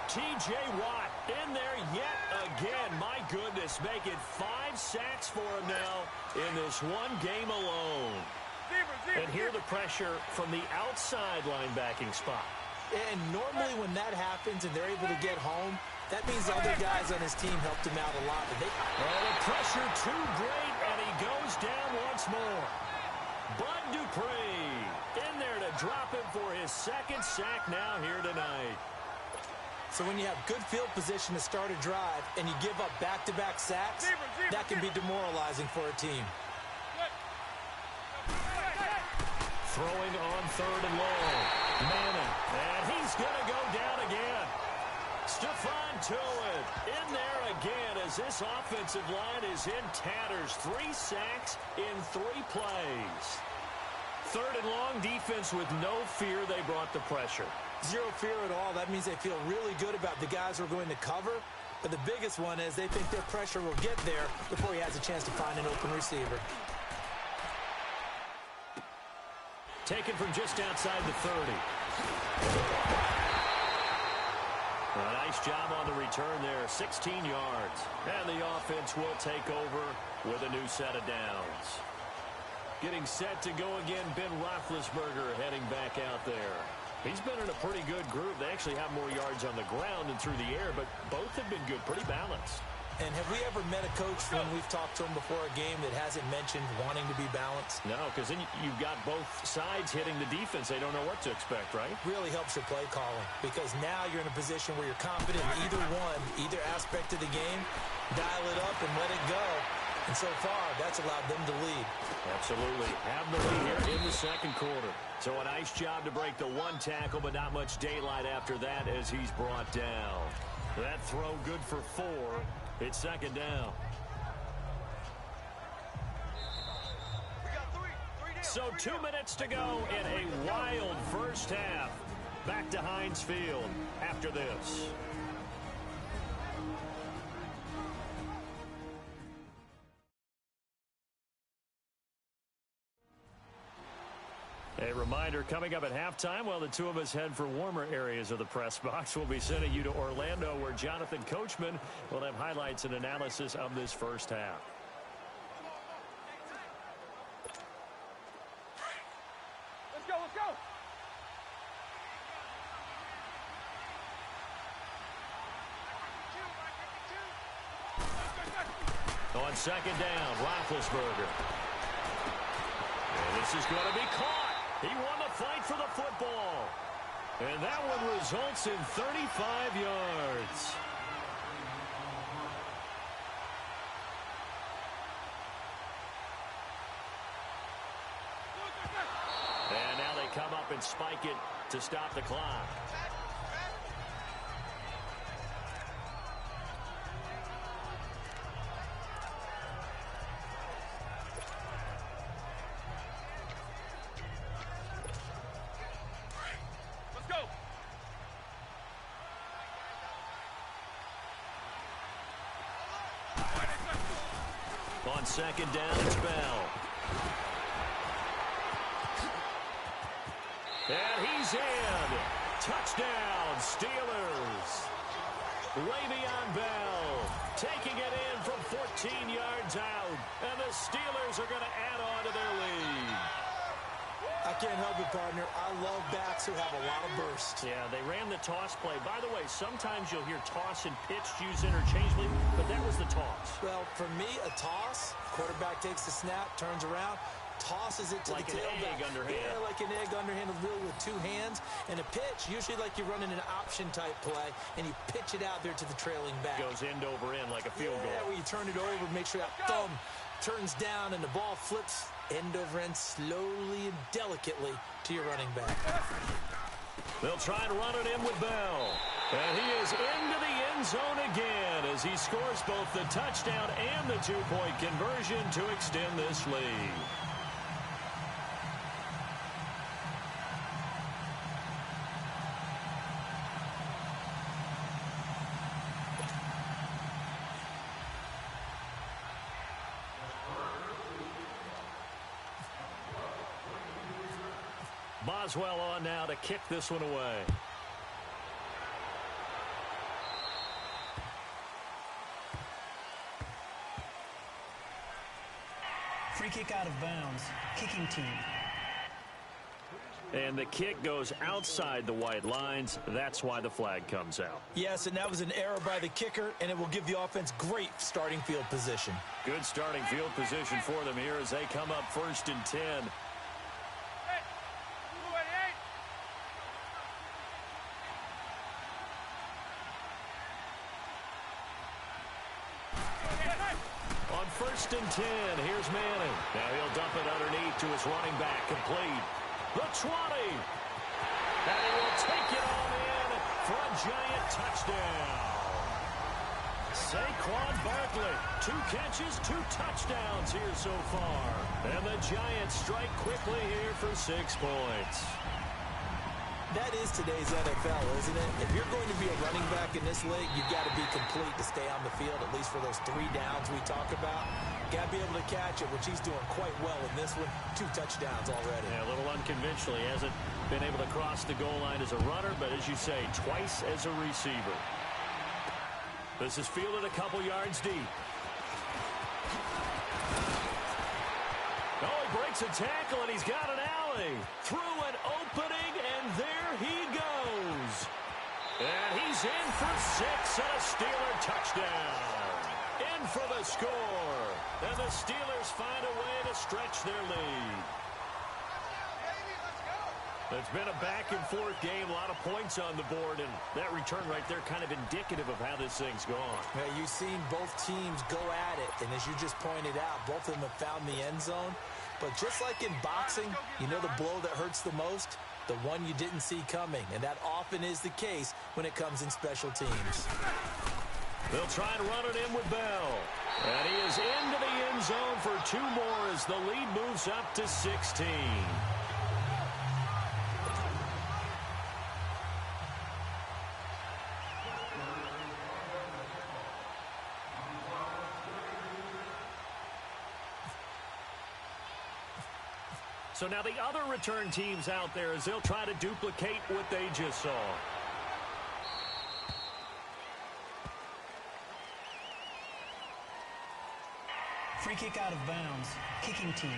T.J. Watt in there yet again. My goodness, make it 5 sacks for him now in this one game alone. And here the pressure from the outside linebacking spot. And normally when that happens and they're able to get home, that means the other guys on his team helped him out a lot. But the pressure too great, and he goes down once more. Bud Dupree in there to drop him for his 2nd sack now here tonight. So when you have good field position to start a drive and you give up back-to-back sacks, that can be demoralizing for a team. Throwing on 3rd and long. Manning, and he's going to go down again. Stephon Tuitt in there again as this offensive line is in tatters. 3 sacks in 3 plays. 3rd and long, defense with no fear. They brought the pressure. Zero fear at all. That means they feel really good about the guys who are going to cover. But the biggest one is they think their pressure will get there before he has a chance to find an open receiver. Taken from just outside the 30. A nice job on the return there, 16 yards. And the offense will take over with a new set of downs. Getting set to go again, Ben Roethlisberger heading back out there. He's been in a pretty good group. They actually have more yards on the ground than through the air, but both have been good, pretty balanced. And have we ever met a coach when we've talked to him before a game that hasn't mentioned wanting to be balanced? No, because then you've got both sides hitting the defense. They don't know what to expect, right? Really helps your play calling, because now you're in a position where you're confident in either aspect of the game. Dial it up and let it go. And so far, that's allowed them to lead. Absolutely. Have the lead here in the second quarter. So a nice job to break the one tackle, but not much daylight after that as he's brought down. That throw good for 4. It's second down. So 2 minutes to go in a wild first half. Back to Heinz Field after this. A reminder, coming up at halftime, while the two of us head for warmer areas of the press box, we'll be sending you to Orlando, where Jonathan Coachman will have highlights and analysis of this first half. Let's go, let's go. On second down, Roethlisberger. And this is going to be caught. He won the fight for the football. And that one results in 35 yards. And now they come up and spike it to stop the clock. On second down, it's Bell. And he's in. Touchdown, Steelers. Le'Veon Bell taking it in from 14 yards out. And the Steelers are going to add on to their lead. I can't help it, partner. I love backs who have a lot of burst. Yeah, they ran the toss play. By the way, sometimes you'll hear toss and pitch used interchangeably, but that was the toss. Well, for me, a toss, quarterback takes the snap, turns around, tosses it to like the tailback. Like an egg underhand. Yeah, like an egg underhand, really with 2 hands. And a pitch, usually like you're running an option-type play, and you pitch it out there to the trailing back. Goes end over end like a field goal. Yeah, where you turn it over, make sure that thumb turns down, and the ball flips end over end slowly and delicately to your running back. They'll try and run it in with Bell. And he is into the end zone again as he scores both the touchdown and the 2-point conversion to extend this lead. Boswell on now to kick this one away. Free kick out of bounds. Kicking team. And the kick goes outside the white lines. That's why the flag comes out. Yes, and that was an error by the kicker, and it will give the offense great starting field position. Good starting field position for them here as they come up 1st and 10. On 1st and 10, here's Manning. Now he'll dump it underneath to his running back, complete. The 20. And he will take it all in for a giant touchdown. Saquon Barkley, 2 catches, 2 touchdowns here so far. And the Giants strike quickly here for 6 points. that is today's NFL, isn't it? If you're going to be a running back in this league, you've got to be complete to stay on the field, at least for those 3 downs we talk about. Got to be able to catch it, which he's doing quite well in this one. 2 touchdowns already. Yeah, a little unconventional. He hasn't been able to cross the goal line as a runner, but as you say, twice as a receiver. This is fielded a couple yards deep. Oh, he breaks a tackle, and he's got an alley. Through an opening, and there he goes. And he's in for 6 and a Steeler touchdown. In for the score. And the Steelers find a way to stretch their lead. It's been a back-and-forth game, a lot of points on the board, and that return right there kind of indicative of how this thing's gone. Yeah, you've seen both teams go at it, and as you just pointed out, both of them have found the end zone. But just like in boxing, you know the blow that hurts the most? The one you didn't see coming, and that often is the case when it comes in special teams. They'll try and run it in with Bell. And he is into the end zone for 2 more as the lead moves up to 16. So now the other return teams out there as they'll try to duplicate what they just saw. Free kick out of bounds. Kicking team.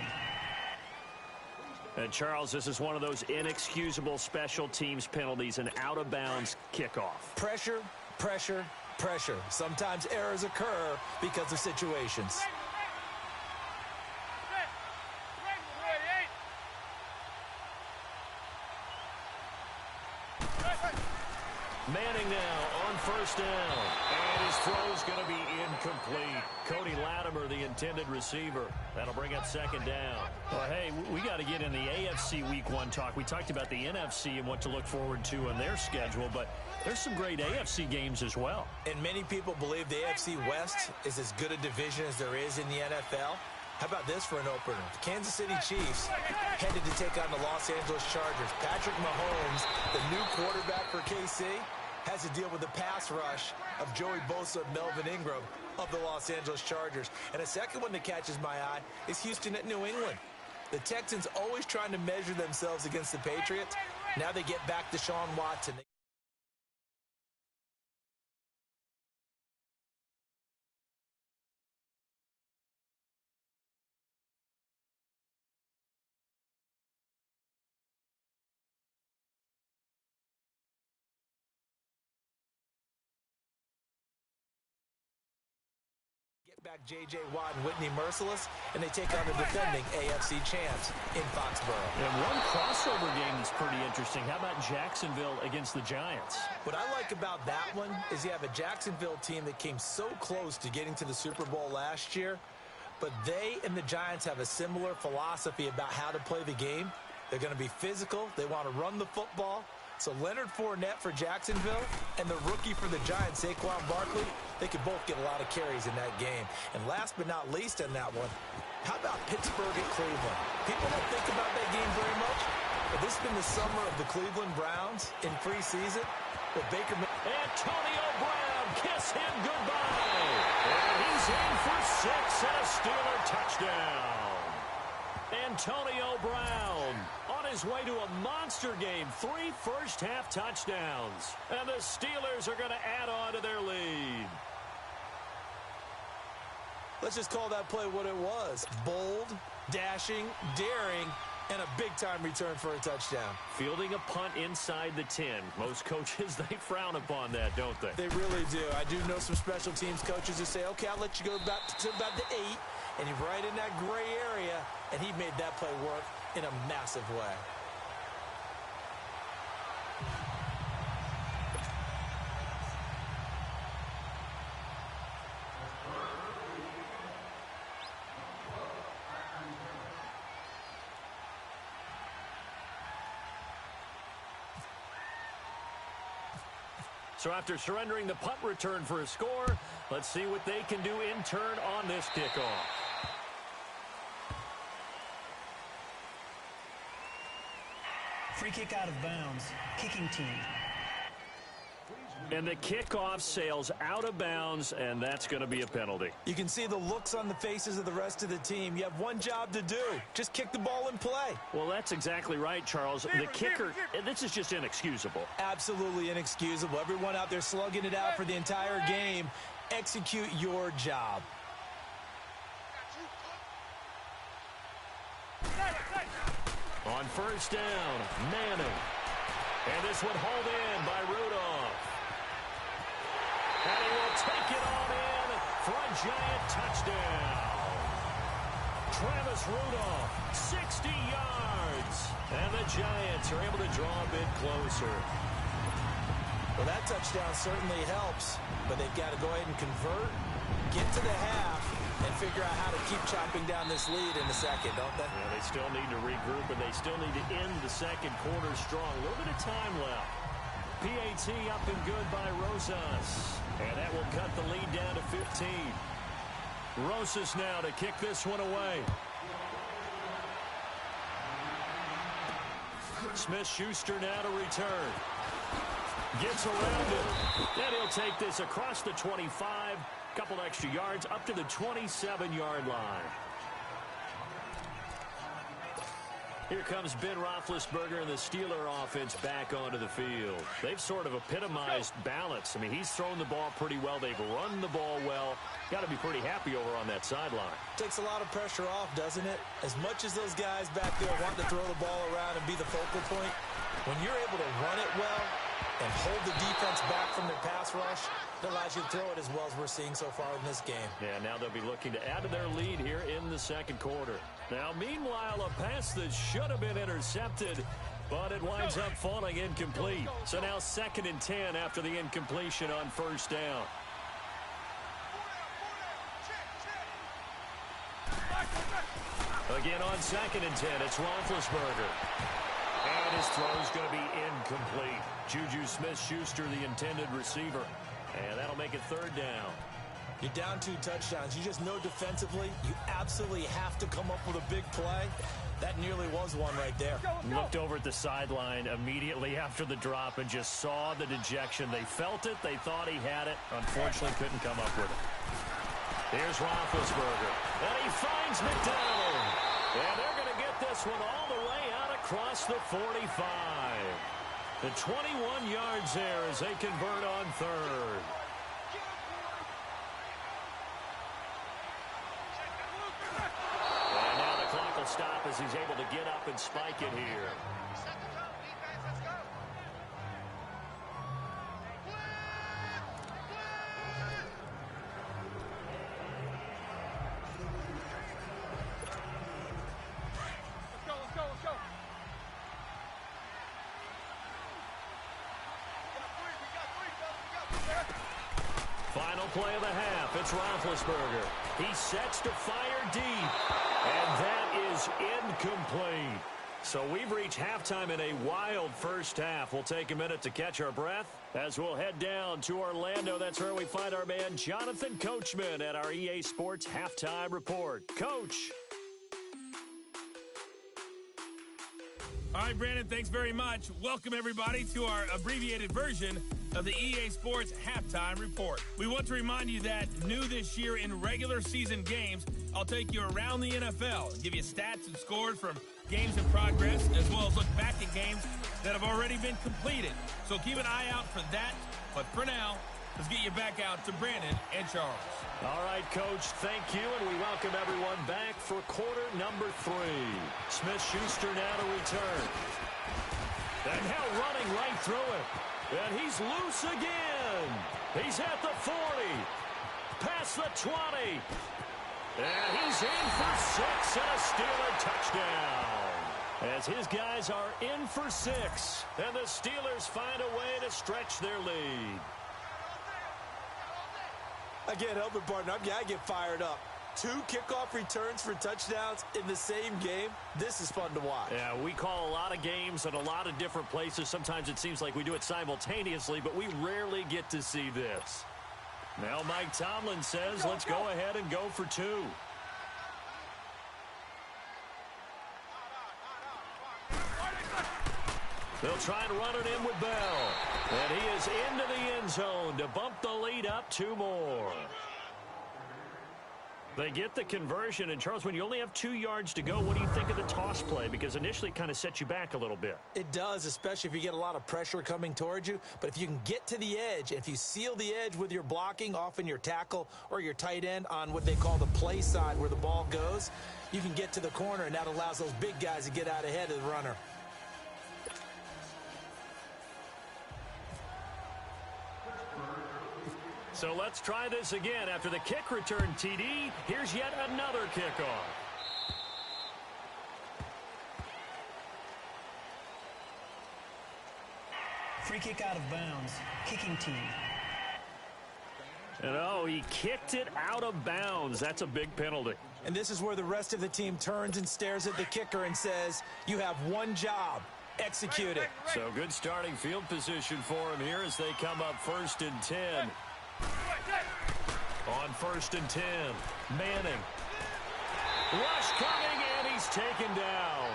And Charles, this is one of those inexcusable special teams penalties, an out-of-bounds kickoff. Pressure, pressure, pressure. Sometimes errors occur because of situations. Manning now on first down. And his throw's going to be incomplete. Cody Latimer, the intended receiver. That'll bring up 2nd down. Well, hey, we got to get in the AFC Week 1 talk. We talked about the NFC and what to look forward to on their schedule, but there's some great AFC games as well. And many people believe the AFC West is as good a division as there is in the NFL. How about this for an opener? The Kansas City Chiefs headed to take on the Los Angeles Chargers. Patrick Mahomes, the new quarterback for KC, has to deal with the pass rush of Joey Bosa and Melvin Ingram of the Los Angeles Chargers. And a second one that catches my eye is Houston at New England. The Texans always trying to measure themselves against the Patriots. Now they get back to Deshaun Watson. Back J.J. Watt and Whitney Merciless, and they take on the defending AFC champs in Foxborough. And one crossover game that's pretty interesting. How about Jacksonville against the Giants? What I like about that one is you have a Jacksonville team that came so close to getting to the Super Bowl last year, but they and the Giants have a similar philosophy about how to play the game. They're going to be physical. They want to run the football. So Leonard Fournette for Jacksonville and the rookie for the Giants, Saquon Barkley, they could both get a lot of carries in that game. And last but not least in that one, how about Pittsburgh at Cleveland? People don't think about that game very much, but this has been the summer of the Cleveland Browns in preseason with Baker. Antonio Brown, kiss him goodbye. And he's in for 6 and a Steeler touchdown. Antonio Brown on his way to a monster game. 3 first-half touchdowns. And the Steelers are going to add on to their lead. Let's just call that play what it was. Bold, dashing, daring, and a big-time return for a touchdown. Fielding a punt inside the 10. Most coaches, they frown upon that, don't they? They really do. I do know some special teams coaches who say, okay, I'll let you go about to the 8. And he's right in that gray area, and he made that play work in a massive way. So after surrendering the punt return for a score, let's see what they can do in turn on this kickoff. Free kick out of bounds. Kicking team. And the kickoff sails out of bounds, and that's going to be a penalty. You can see the looks on the faces of the rest of the team. You have one job to do. Just kick the ball and play. Well, that's exactly right, Charles. The kicker, this is just inexcusable. Absolutely inexcusable. Everyone out there slugging it out for the entire game. Execute your job. On first down, Manning. And this one hauled in by Rudolph. And he will take it on in for a giant touchdown. Travis Rudolph, 60 yards. And the Giants are able to draw a bit closer. Well, that touchdown certainly helps, but they've got to go ahead and convert, get to the half, and figure out how to keep chopping down this lead in the second, don't they? Yeah, they still need to regroup, and they still need to end the second quarter strong. A little bit of time left. PAT up and good by Rosas. And that will cut the lead down to 15. Rosas now to kick this one away. Smith-Schuster now to return. Gets around it. And he'll take this across the 25. Couple extra yards up to the 27-yard line. Here comes Ben Roethlisberger and the Steeler offense back onto the field. They've sort of epitomized balance. I mean, he's thrown the ball pretty well. They've run the ball well. Got to be pretty happy over on that sideline. Takes a lot of pressure off, doesn't it? As much as those guys back there want to throw the ball around and be the focal point, when you're able to run it well and hold the defense back from their pass rush, it allows you to throw it as well as we're seeing so far in this game. Yeah, now they'll be looking to add to their lead here in the second quarter. Now, meanwhile, a pass that should have been intercepted, but it winds up falling incomplete. So now 2nd and 10 after the incompletion on first down. Again on 2nd and 10, it's Roethlisberger. And his throw's going to be incomplete. Juju Smith-Schuster, the intended receiver. And that'll make it 3rd down. You're down 2 touchdowns. You just know defensively you absolutely have to come up with a big play. That nearly was one right there. Looked over at the sideline immediately after the drop and just saw the dejection. They felt it. They thought he had it. Unfortunately, couldn't come up with it. Here's Roethlisberger. And he finds McDonald. And they're going to get this one all the way out across the 45. The 21 yards there as they convert on 3rd. And now the clock will stop as he's able to get up and spike it here. Final play of the half. It's Roethlisberger. He sets to fire deep. And that is incomplete. So we've reached halftime in a wild first half. We'll take a minute to catch our breath as we'll head down to Orlando. That's where we find our man Jonathan Coachman at our EA Sports Halftime Report. Coach. All right, Brandon, thanks very much. Welcome, everybody, to our abbreviated version of the EA Sports Halftime Report. We want to remind you that new this year in regular season games, I'll take you around the NFL and give you stats and scores from games in progress, as well as look back at games that have already been completed. So keep an eye out for that. But for now, let's get you back out to Brandon and Charles. All right, Coach, thank you, and we welcome everyone back for quarter number 3. Smith-Schuster now to return. And now running right through it. And he's loose again. He's at the 40. Past the 20. And he's in for 6 and a Steeler touchdown. As his guys are in for 6. And the Steelers find a way to stretch their lead. I can't help it, partner. I get fired up. 2 kickoff returns for touchdowns in the same game. This is fun to watch. Yeah, we call a lot of games at a lot of different places. Sometimes it seems like we do it simultaneously, but we rarely get to see this. Now Mike Tomlin says, let's go ahead and go for 2. They'll try and run it in with Bell. And he is into the end zone to bump the lead up 2 more. They get the conversion. And, Charles, when you only have 2 yards to go, what do you think of the toss play? Because initially it kind of sets you back a little bit. It does, especially if you get a lot of pressure coming towards you. But if you can get to the edge, if you seal the edge with your blocking, often your tackle or your tight end on what they call the play side where the ball goes, you can get to the corner, and that allows those big guys to get out ahead of the runner. So let's try this again. After the kick return TD, here's yet another kickoff. Free kick out of bounds. Kicking team. And, oh, he kicked it out of bounds. That's a big penalty. And this is where the rest of the team turns and stares at the kicker and says, you have one job. Execute it. So good starting field position for him here as they come up 1st and 10. On 1st and 10, Manning. Rush coming, and he's taken down.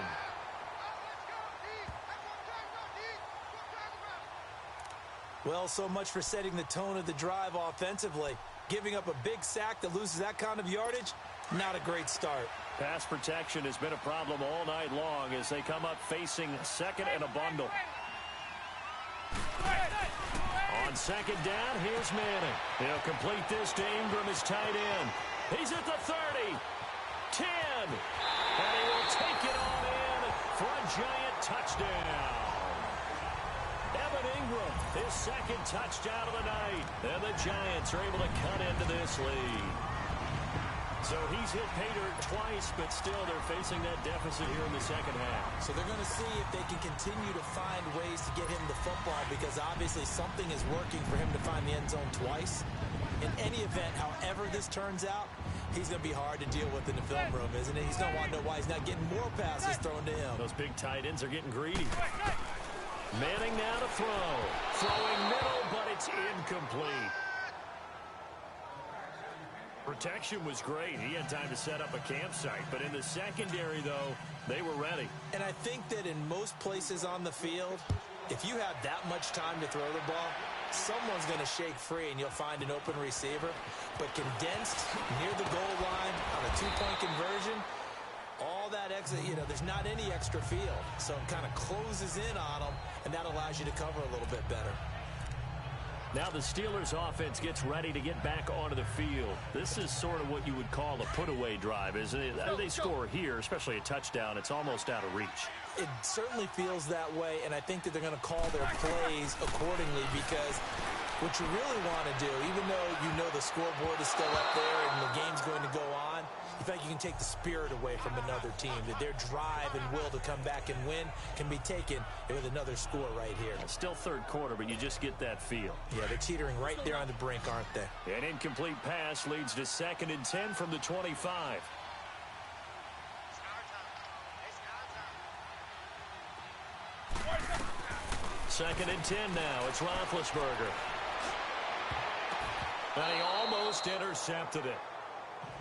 Well, so much for setting the tone of the drive offensively. Giving up a big sack that loses that kind of yardage, not a great start. Pass protection has been a problem all night long as they come up facing 2nd and a bundle. On 2nd down, here's Manning. He'll complete this to Ingram as tight end. He's at the 30, 10, and he will take it on in for a giant touchdown. Evan Ingram, his 2nd touchdown of the night, and the Giants are able to cut into this lead. So he's hit pay dirt twice, but still they're facing that deficit here in the 2nd half. So they're going to see if they can continue to find ways to get him the football, because obviously something is working for him to find the end zone twice. In any event, however this turns out, he's going to be hard to deal with in the film room, isn't he? He's going to want to know why he's not getting more passes thrown to him. Those big tight ends are getting greedy. Manning now to throw. Throwing middle, but it's incomplete. Protection was great. He had time to set up a campsite. But in the secondary, though, they were ready. And I think that in most places on the field, if you have that much time to throw the ball, someone's going to shake free and you'll find an open receiver. But condensed near the goal line on a 2-point conversion, all that extra, there's not any extra field. So it kind of closes in on them, and that allows you to cover a little bit better. Now the Steelers offense gets ready to get back onto the field. This is sort of what you would call a put-away drive, isn't it? They score here, especially a touchdown. It's almost out of reach. It certainly feels that way, and I think that they're going to call their plays accordingly, because what you really want to do, even though the scoreboard is still up there and the game's going to go on, in fact, you can take the spirit away from another team, that their drive and will to come back and win can be taken with another score right here. Still 3rd quarter, but you just get that feel. Yeah, they're teetering right there on the brink, aren't they? An incomplete pass leads to 2nd and 10 from the 25. Second and 10 now. It's Roethlisberger. And he almost intercepted it.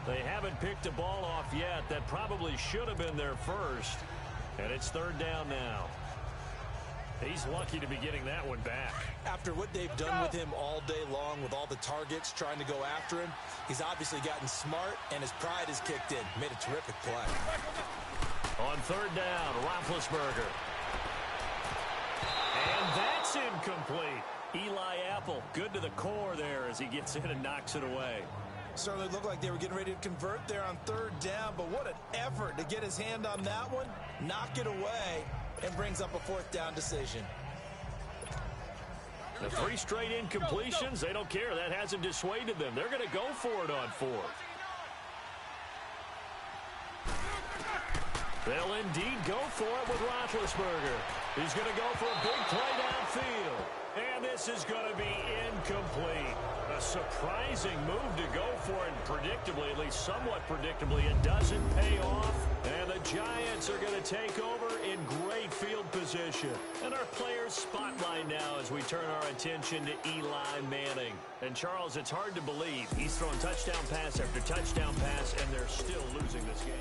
They haven't picked a ball off yet. That probably should have been their first. And it's 3rd down now. He's lucky to be getting that one back. After what they've done with him all day long, with all the targets trying to go after him, he's obviously gotten smart, and his pride has kicked in. Made a terrific play. On 3rd down, Roethlisberger. And that's incomplete. Eli Apple, good to the core there as he gets in and knocks it away. Certainly looked like they were getting ready to convert there on 3rd down, but what an effort to get his hand on that one, knock it away, and brings up a 4th down decision. The 3 straight incompletions, they don't care. That hasn't dissuaded them. They're going to go for it on 4th. They'll indeed go for it with Roethlisberger. He's going to go for a big play downfield. And this is going to be incomplete. A surprising move to go for it, predictably, at least somewhat predictably, it doesn't pay off. And the Giants are going to take over in great field position. And our players spotlight now as we turn our attention to Eli Manning. And Charles, it's hard to believe he's thrown touchdown pass after touchdown pass, and they're still losing this game.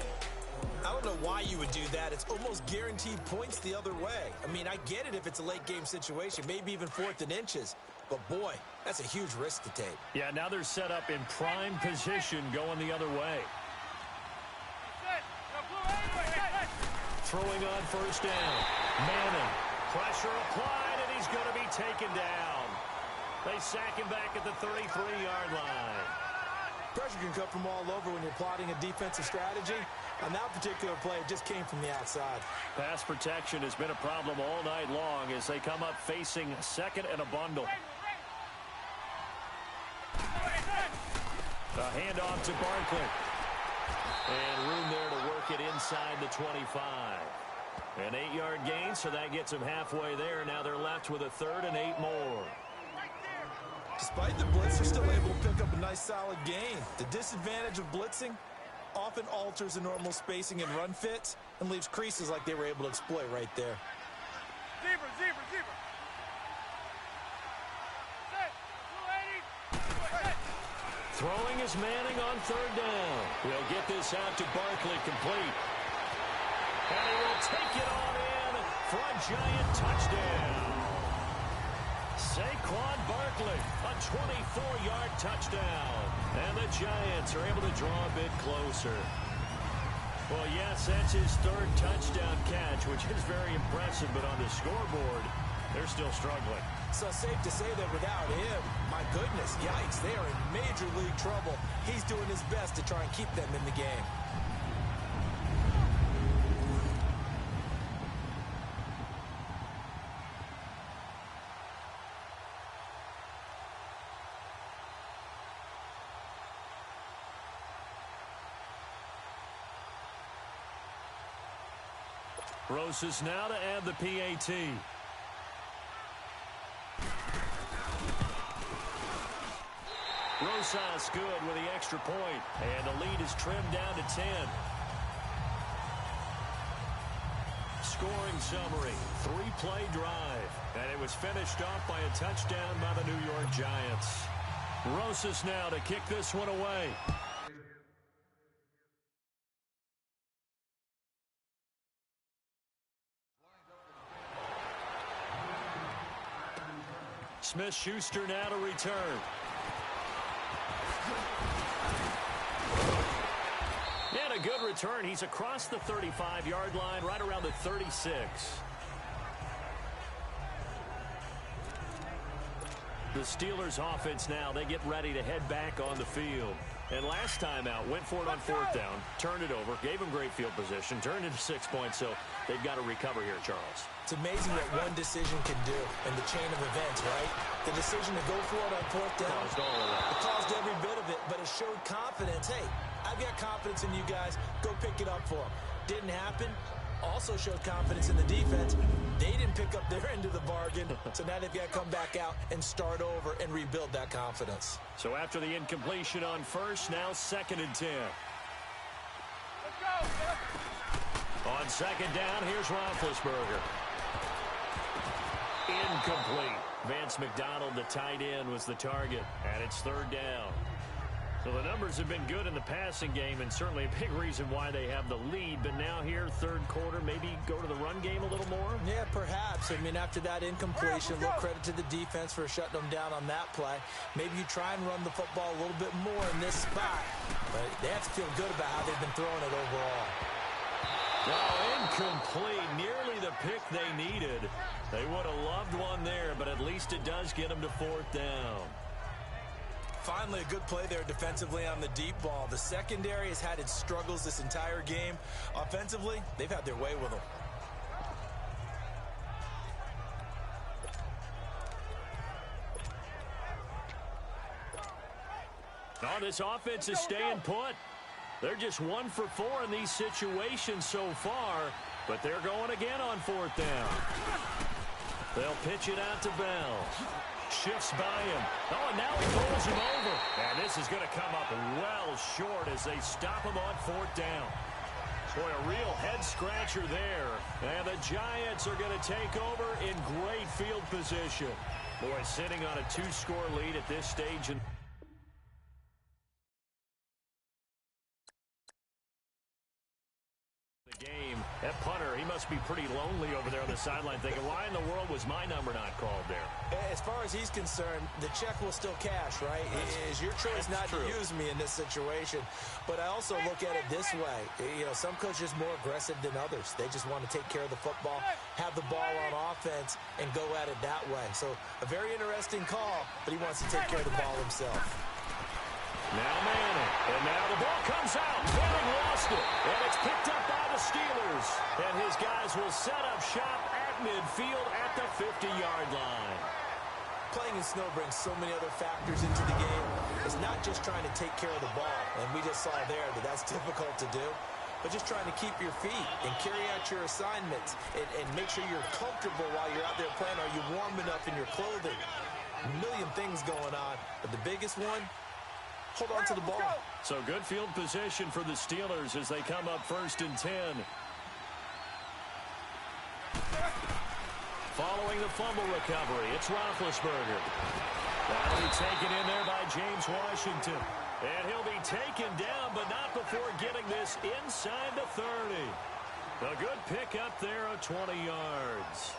I don't know why you would do that. It's almost guaranteed points the other way. I mean, I get it if it's a late-game situation, maybe even 4th and inches. But, boy, that's a huge risk to take. Yeah, now they're set up in prime position going the other way. Throwing on first down. Manning. Pressure applied, and he's going to be taken down. They sack him back at the 33-yard line. Pressure can come from all over when you're plotting a defensive strategy. On that particular play, it just came from the outside. Pass protection has been a problem all night long as they come up facing second and a bundle. A handoff to Barkley. And room there to work it inside the 25. An 8-yard gain, so that gets them halfway there. Now they're left with a 3rd and 8 more. Despite the blitz, they're still able to pick up a nice solid gain. The disadvantage of blitzing often alters the normal spacing and run fits and leaves creases like they were able to exploit right there. Zebra, zebra, zebra. Throwing is Manning on 3rd down. He'll get this out to Barkley, complete. And he will take it on in for a giant touchdown. Saquon Barkley, a 24-yard touchdown. And the Giants are able to draw a bit closer. Well, yes, that's his 3rd touchdown catch, which is very impressive, but on the scoreboard, they're still struggling. So safe to say that without him, my goodness, yikes, they are in major league trouble. He's doing his best to try and keep them in the game. Rosas now to add the PAT. Rosas good with the extra point, and the lead is trimmed down to 10. Scoring summary, 3-play drive, and it was finished off by a touchdown by the New York Giants. Rosas now to kick this one away. Smith-Schuster now to return. And a good return. He's across the 35-yard line, right around the 36. The Steelers offense now, they get ready to head back on the field. And last time out, went for it on 4th down, turned it over, gave them great field position, turned into 6 points, so they've got to recover here, Charles. It's amazing what one decision can do in the chain of events, right? The decision to go for it on 4th down, it caused every bit of it, but it showed confidence. Hey, I've got confidence in you guys. Go pick it up for them. Didn't happen. Also showed confidence in the defense. They didn't pick up their end of the bargain, so now they've got to come back out and start over and rebuild that confidence. So after the incompletion on 1st, now 2nd and 10. Let's go. On 2nd down, here's Roethlisberger. Incomplete. Vance McDonald, the tight end, was the target, and it's 3rd down. So the numbers have been good in the passing game, and certainly a big reason why they have the lead. But now here, 3rd quarter, maybe go to the run game a little more? Yeah, perhaps. I mean, after that incompletion, a little credit to the defense for shutting them down on that play. Maybe you try and run the football a little bit more in this spot. But they have to feel good about how they've been throwing it overall. Oh, incomplete. Nearly the pick they needed. They would have loved one there, but at least it does get them to 4th down. Finally, a good play there defensively on the deep ball. The secondary has had its struggles this entire game. Offensively, they've had their way with them. No, this offense is staying put. They're just 1 for 4 in these situations so far, but they're going again on 4th down. They'll pitch it out to Bell. Shifts by him. Oh, and now he pulls him over. And this is going to come up well short as they stop him on 4th down. Boy, a real head-scratcher there. And the Giants are going to take over in great field position. Boy, sitting on a 2-score lead at this stage. must be pretty lonely over there on the sideline thinking, why in the world was my number not called there? As far as he's concerned, the check will still cash, right? It is your choice not to use me in this situation. But I also look at it this way. You know, some coaches are more aggressive than others. They just want to take care of the football, have the ball on offense, and go at it that way. So a very interesting call, but he wants to take care of the ball himself. Now Manning, and now the ball comes out. Manning lost it, and it's picked up by the Steelers. And his guys will set up shop at midfield at the 50-yard line. Playing in snow brings so many other factors into the game. It's not just trying to take care of the ball, and we just saw there that that's difficult to do, but just trying to keep your feet and carry out your assignments and make sure you're comfortable while you're out there playing. Are you warm enough in your clothing? A million things going on, but the biggest one, hold on to the ball. So good field position for the Steelers as they come up 1st and 10. Following the fumble recovery, it's Roethlisberger. That'll be taken in there by James Washington. And he'll be taken down, but not before getting this inside the 30. A good pickup there of 20 yards.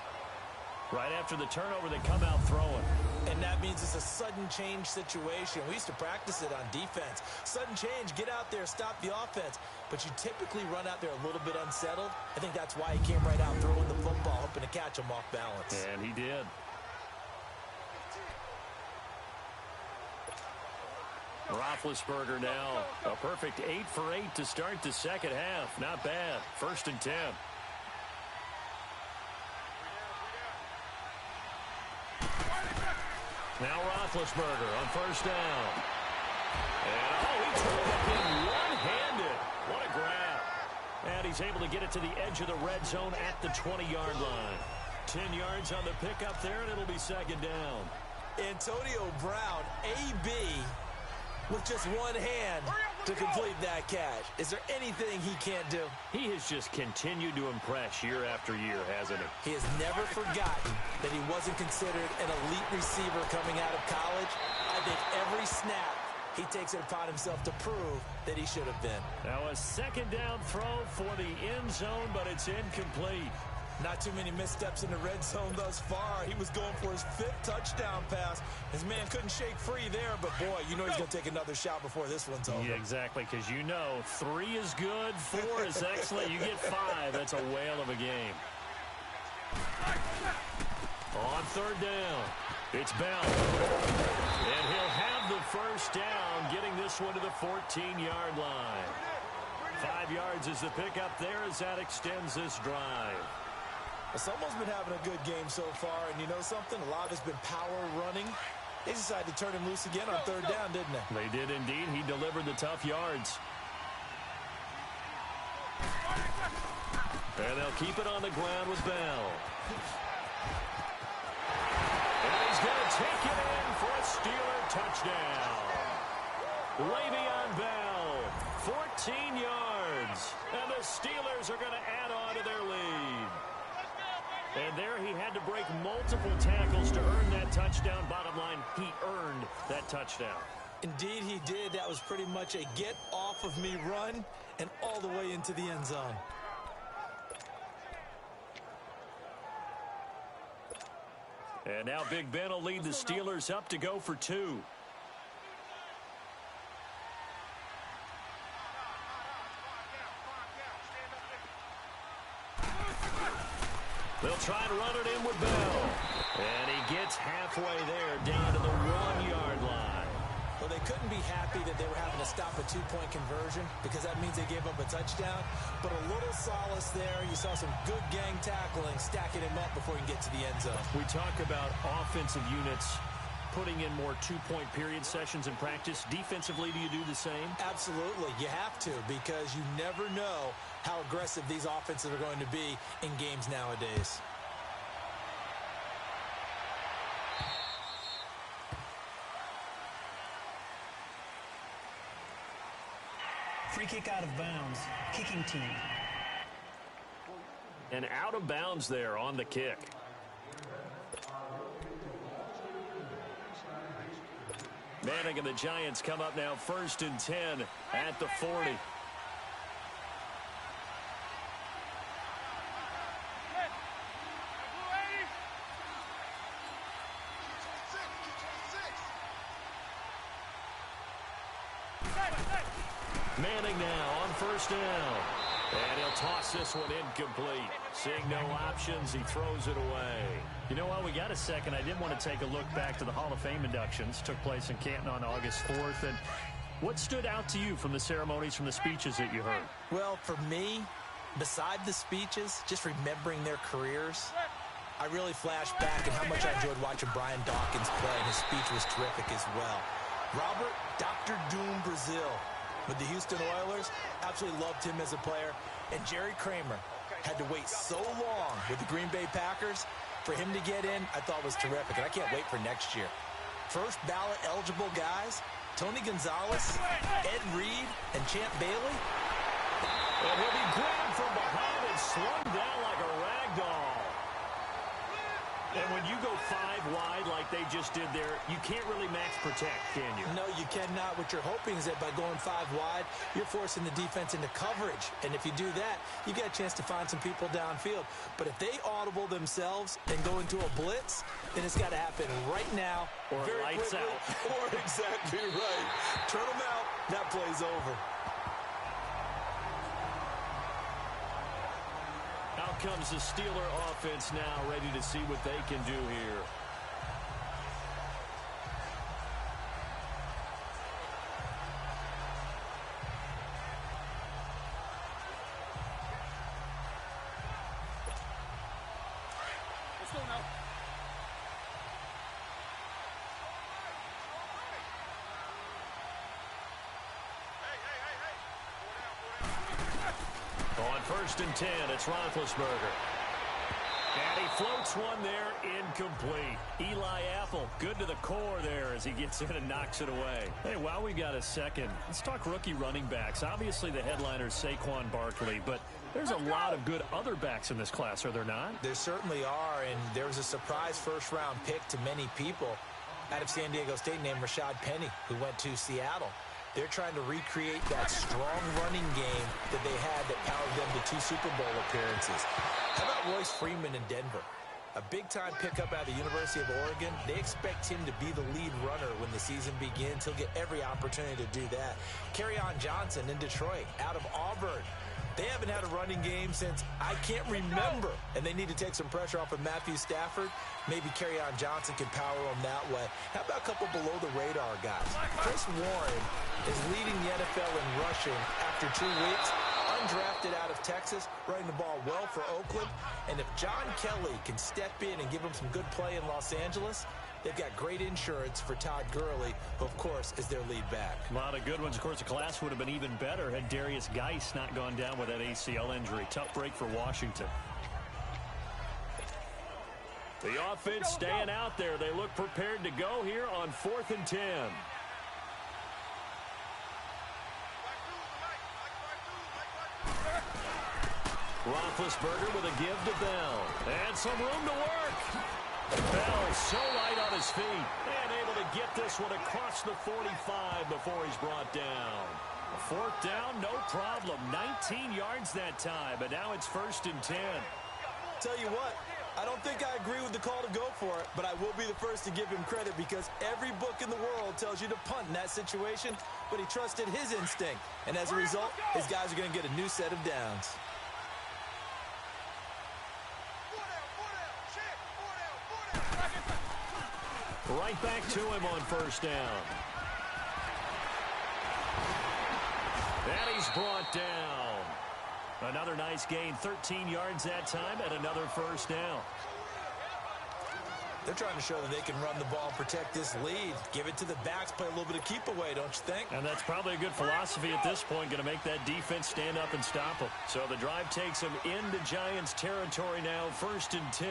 Right after the turnover, they come out throwing. And that means it's a sudden change situation. We used to practice it on defense. Sudden change, get out there, stop the offense. But you typically run out there a little bit unsettled. I think that's why he came right out throwing the football, hoping to catch him off balance. And he did. Roethlisberger now a perfect 8 for 8 to start the second half. Not bad. 1st and 10. Now Roethlisberger on 1st down. And, he took it in one-handed. What a grab. And he's able to get it to the edge of the red zone at the 20-yard line. 10 yards on the pickup there, and it'll be 2nd down. Antonio Brown, AB, with just one hand to complete that catch. Is there anything he can't do? He has just continued to impress year after year, hasn't he? He has never forgotten that he wasn't considered an elite receiver coming out of college. I think every snap he takes it upon himself to prove that he should have been. Now a 2nd down throw for the end zone, but it's incomplete. Not too many missteps in the red zone thus far. He was going for his 5th touchdown pass. His man couldn't shake free there, but boy, you know he's going to take another shot before this one's over. Yeah, exactly, because you know 3 is good, 4 is excellent. You get 5, that's a whale of a game. On 3rd down, it's Bell. And he'll have the 1st down, getting this one to the 14-yard line. 5 yards is the pickup there as that extends this drive. Someone's been having a good game so far, and you know something? A lot of it's been power running. They decided to turn him loose again on 3rd down, didn't they? They did indeed. He delivered the tough yards. And they'll keep it on the ground with Bell. And he's going to take it in for a Steeler touchdown. Le'Veon Bell, 14 yards. And the Steelers are going to add on to their lead. And there he had to break multiple tackles to earn that touchdown. Bottom line, he earned that touchdown. Indeed he did. That was pretty much a get-off-of-me run and all the way into the end zone. And now Big Ben will lead the Steelers up to go for 2. They'll try to run it in with Bell. And he gets halfway there, down to the 1-yard line. Well, they couldn't be happy that they were having to stop a 2-point conversion because that means they gave up a touchdown. But a little solace there. You saw some good gang tackling, stacking him up before he can get to the end zone. We talk about offensive units putting in more 2-point period sessions in practice. Defensively, do you do the same? Absolutely. You have to because you never know how aggressive these offenses are going to be in games nowadays. Free kick out of bounds. Kicking team. And out of bounds there on the kick. Manning and the Giants come up now 1st and 10 at the 40. Manning now on first down. And he'll toss this one incomplete. Seeing no options, he throws it away. You know what? We got a second. I did want to take a look back to the Hall of Fame inductions. Took place in Canton on August 4th. And what stood out to you from the ceremonies, from the speeches that you heard? Well, for me, beside the speeches, just remembering their careers, I really flashed back at how much I enjoyed watching Brian Dawkins play, and his speech was terrific as well. Robert Dr. Doom Brazil with the Houston Oilers, absolutely loved him as a player. And Jerry Kramer had to wait so long with the Green Bay Packers. For him to get in, I thought was terrific, and I can't wait for next year. First ballot eligible guys, Tony Gonzalez, Ed Reed, and Champ Bailey. And he'll be grabbed from behind and slung down like a rag doll. And when you go 5 wide like they just did there, you can't really max protect, can you? No, you cannot. What you're hoping is that by going 5 wide, you're forcing the defense into coverage. And if you do that, you get a chance to find some people downfield. But if they audible themselves and go into a blitz, then it's got to happen right now. Or lights out. Or exactly right. Turn them out. That play's over. Out comes the Steeler offense now, ready to see what they can do here. Let's go now. On first and 10, it's Roethlisberger. And he floats one there, incomplete. Eli Apple, good to the core there as he gets in and knocks it away. Hey, while we got a second, let's talk rookie running backs. Obviously, the headliner is Saquon Barkley, but there's a lot of good other backs in this class, are there not? There certainly are, and there was a surprise first-round pick to many people out of San Diego State named Rashad Penny, who went to Seattle. They're trying to recreate that strong running game that they had that powered them to 2 Super Bowl appearances. How about Royce Freeman in Denver? A big-time pickup out of the University of Oregon. They expect him to be the lead runner when the season begins. He'll get every opportunity to do that. Kerryon Johnson in Detroit, out of Auburn. They haven't had a running game since I can't remember, and they need to take some pressure off of Matthew Stafford. Maybe Kerryon Johnson can power them that way. How about a couple below-the-radar guys? Chris Warren is leading the NFL in rushing after 2 weeks. Undrafted out of Texas, running the ball well for Oakland. And if John Kelly can step in and give him some good play in Los Angeles, they've got great insurance for Todd Gurley, who, of course, is their lead back. A lot of good ones. Of course, the class would have been even better had Darius Geis not gone down with that ACL injury. Tough break for Washington. The offense staying out there. They look prepared to go here on 4th and 10. Roethlisberger with a give to Bell. And some room to work. Bell so light on his feet. And able to get this one across the 45 before he's brought down. A 4th down, no problem. 19 yards that time. But now it's 1st and 10. Tell you what, I don't think I agree with the call to go for it, but I will be the first to give him credit because every book in the world tells you to punt in that situation, but he trusted his instinct. And as a result, his guys are going to get a new set of downs. Right back to him on 1st down. And he's brought down. Another nice gain, 13 yards that time, and another 1st down. They're trying to show that they can run the ball and protect this lead. Give it to the backs, play a little bit of keep away, don't you think? And that's probably a good philosophy at this point, going to make that defense stand up and stop them. So the drive takes them into Giants territory now, 1st and 10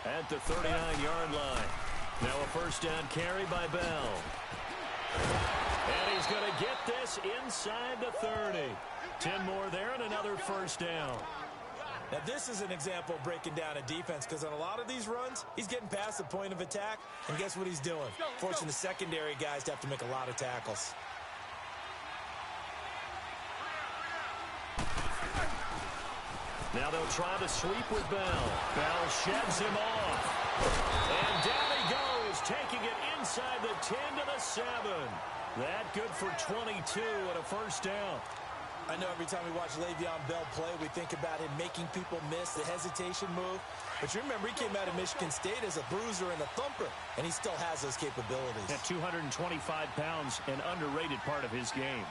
at the 39-yard line. Now a 1st down carry by Bell. And he's going to get this inside the 30. 10 more there and another 1st down. Now this is an example of breaking down a defense because on a lot of these runs, he's getting past the point of attack, and guess what he's doing? Forcing the secondary guys to have to make a lot of tackles. Now they'll try to sweep with Bell. Bell sheds him off. And down he goes, taking it inside the 10 to the 7. That good for 22 and a 1st down. I know every time we watch Le'Veon Bell play, we think about him making people miss the hesitation move. But you remember, he came out of Michigan State as a bruiser and a thumper, and he still has those capabilities. At 225 pounds, an underrated part of his game.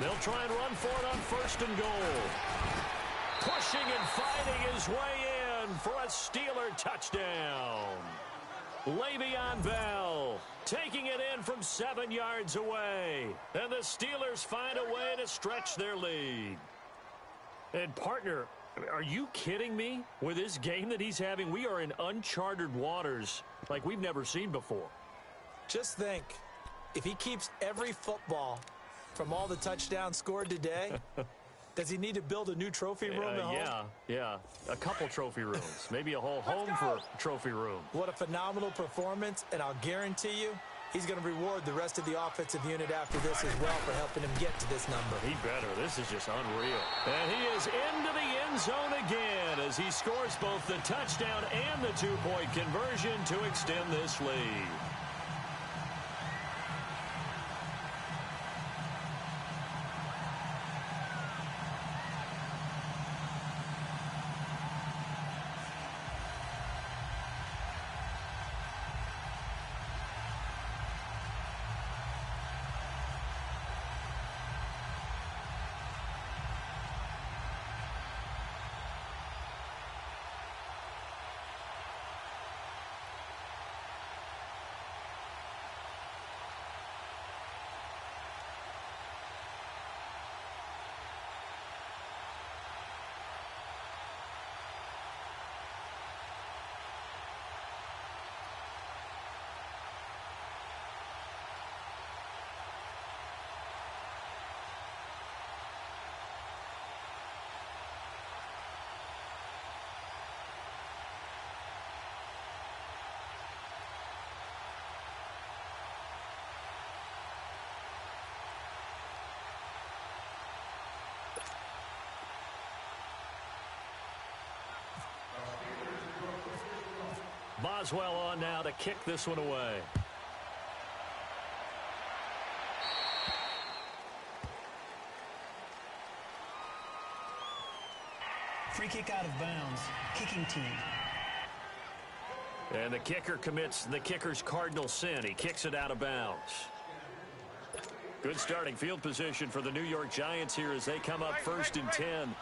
They'll try and run for it on 1st and goal. Pushing and fighting his way in for a Steeler touchdown. Le'Veon Bell taking it in from 7 yards away. And the Steelers find a way to stretch their lead. And, partner, are you kidding me? With this game that he's having, we are in uncharted waters like we've never seen before. Just think, if he keeps every football from all the touchdowns scored today, does he need to build a new trophy room at home? Yeah. A couple trophy rooms. Maybe a whole home for a trophy room. What a phenomenal performance, and I'll guarantee you he's going to reward the rest of the offensive unit after this as well for helping him get to this number. He better. This is just unreal. And he is into the end zone again as he scores both the touchdown and the two-point conversion to extend this lead. Boswell on now to kick this one away. Free kick out of bounds. Kicking team. And the kicker commits the kicker's cardinal sin. He kicks it out of bounds. Good starting field position for the New York Giants here as they come up 1st and 10.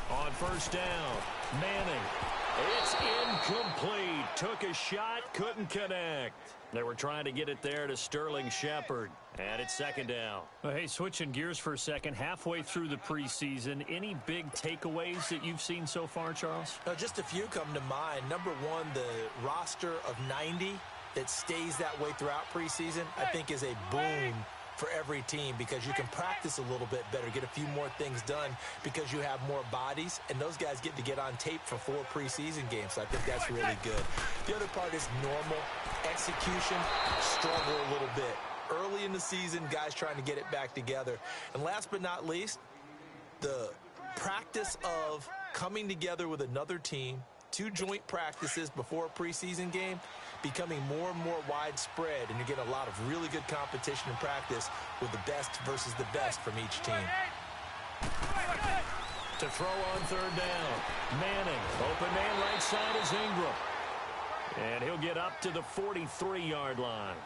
On 1st down, Manning. It's incomplete. Took a shot, couldn't connect. They were trying to get it there to Sterling Shepard. And it's 2nd down. Well, hey, switching gears for a second. Halfway through the preseason, any big takeaways that you've seen so far, Charles? Just a few come to mind. Number one, the roster of 90 that stays that way throughout preseason, I think is a boon for every team because you can practice a little bit better, get a few more things done because you have more bodies, and those guys get to get on tape for 4 preseason games. So I think that's really good. The other part is normal execution, struggle a little bit. Early in the season, guys trying to get it back together. And last but not least, the practice of coming together with another team, 2 joint practices before a preseason game, becoming more and more widespread, and you get a lot of really good competition in practice with the best versus the best from each team. To throw on 3rd down, Manning. Open man right side is Ingram. And he'll get up to the 43-yard line.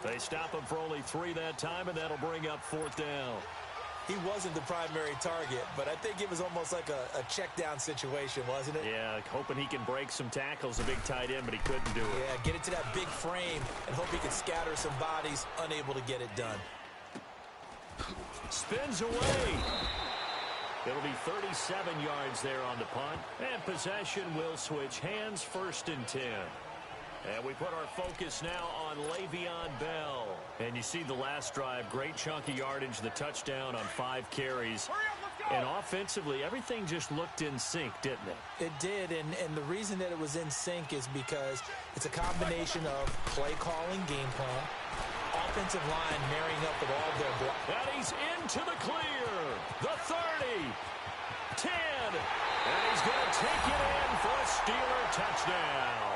They stop him for only 3 that time, and that'll bring up 4th down. He wasn't the primary target, but I think it was almost like a check-down situation, wasn't it? Yeah, hoping he can break some tackles, a big tight end, but he couldn't do it. Yeah, get it to that big frame and hope he can scatter some bodies, unable to get it done. Spins away. It'll be 37 yards there on the punt, and possession will switch hands, 1st and 10. And we put our focus now on Le'Veon Bell. And you see the last drive, great chunk of yardage, the touchdown on 5 carries. And offensively, everything just looked in sync, didn't it? It did, and the reason that it was in sync is because it's a combination of play calling, game plan, offensive line marrying up with all their blocks. And he's into the clear. The 30. 10. And he's going to take it in for a Steeler touchdown.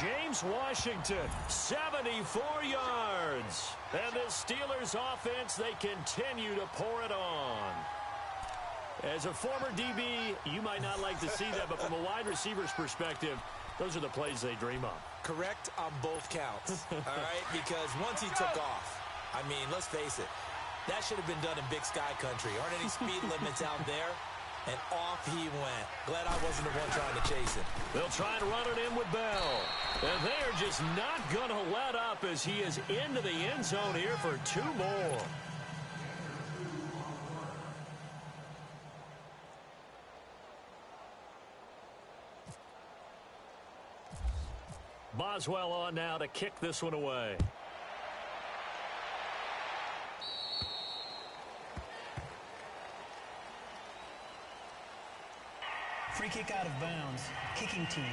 James Washington, 74 yards. And the Steelers offense, they continue to pour it on. As a former DB, you might not like to see that, but from a wide receiver's perspective, those are the plays they dream of. Correct on both counts, all right? Because once he took off, I mean, let's face it, that should have been done in Big Sky Country. Aren't any speed limits out there? And off he went. Glad I wasn't the one trying to chase him. They'll try and run it in with Bell. And they're just not going to let up as he is into the end zone here for 2 more. Boswell on now to kick this one away. Free kick out of bounds. Kicking team.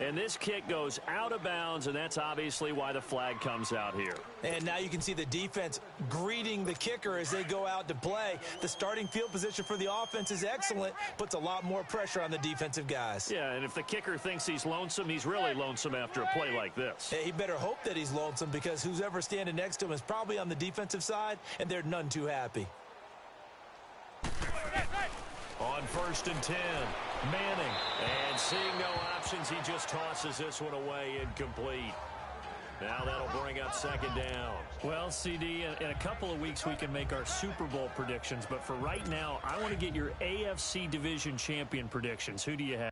And this kick goes out of bounds, and that's obviously why the flag comes out here. And now you can see the defense greeting the kicker as they go out to play. The starting field position for the offense is excellent, puts a lot more pressure on the defensive guys. Yeah, and if the kicker thinks he's lonesome, he's really lonesome after a play like this. He better hope that he's lonesome, because who's ever standing next to him is probably on the defensive side, and they're none too happy. On 1st and 10, Manning. And seeing no options, he just tosses this one away, incomplete. Now that'll bring up 2nd down. Well, CD, in a couple of weeks we can make our Super Bowl predictions, but for right now, I want to get your AFC Division Champion predictions. Who do you have?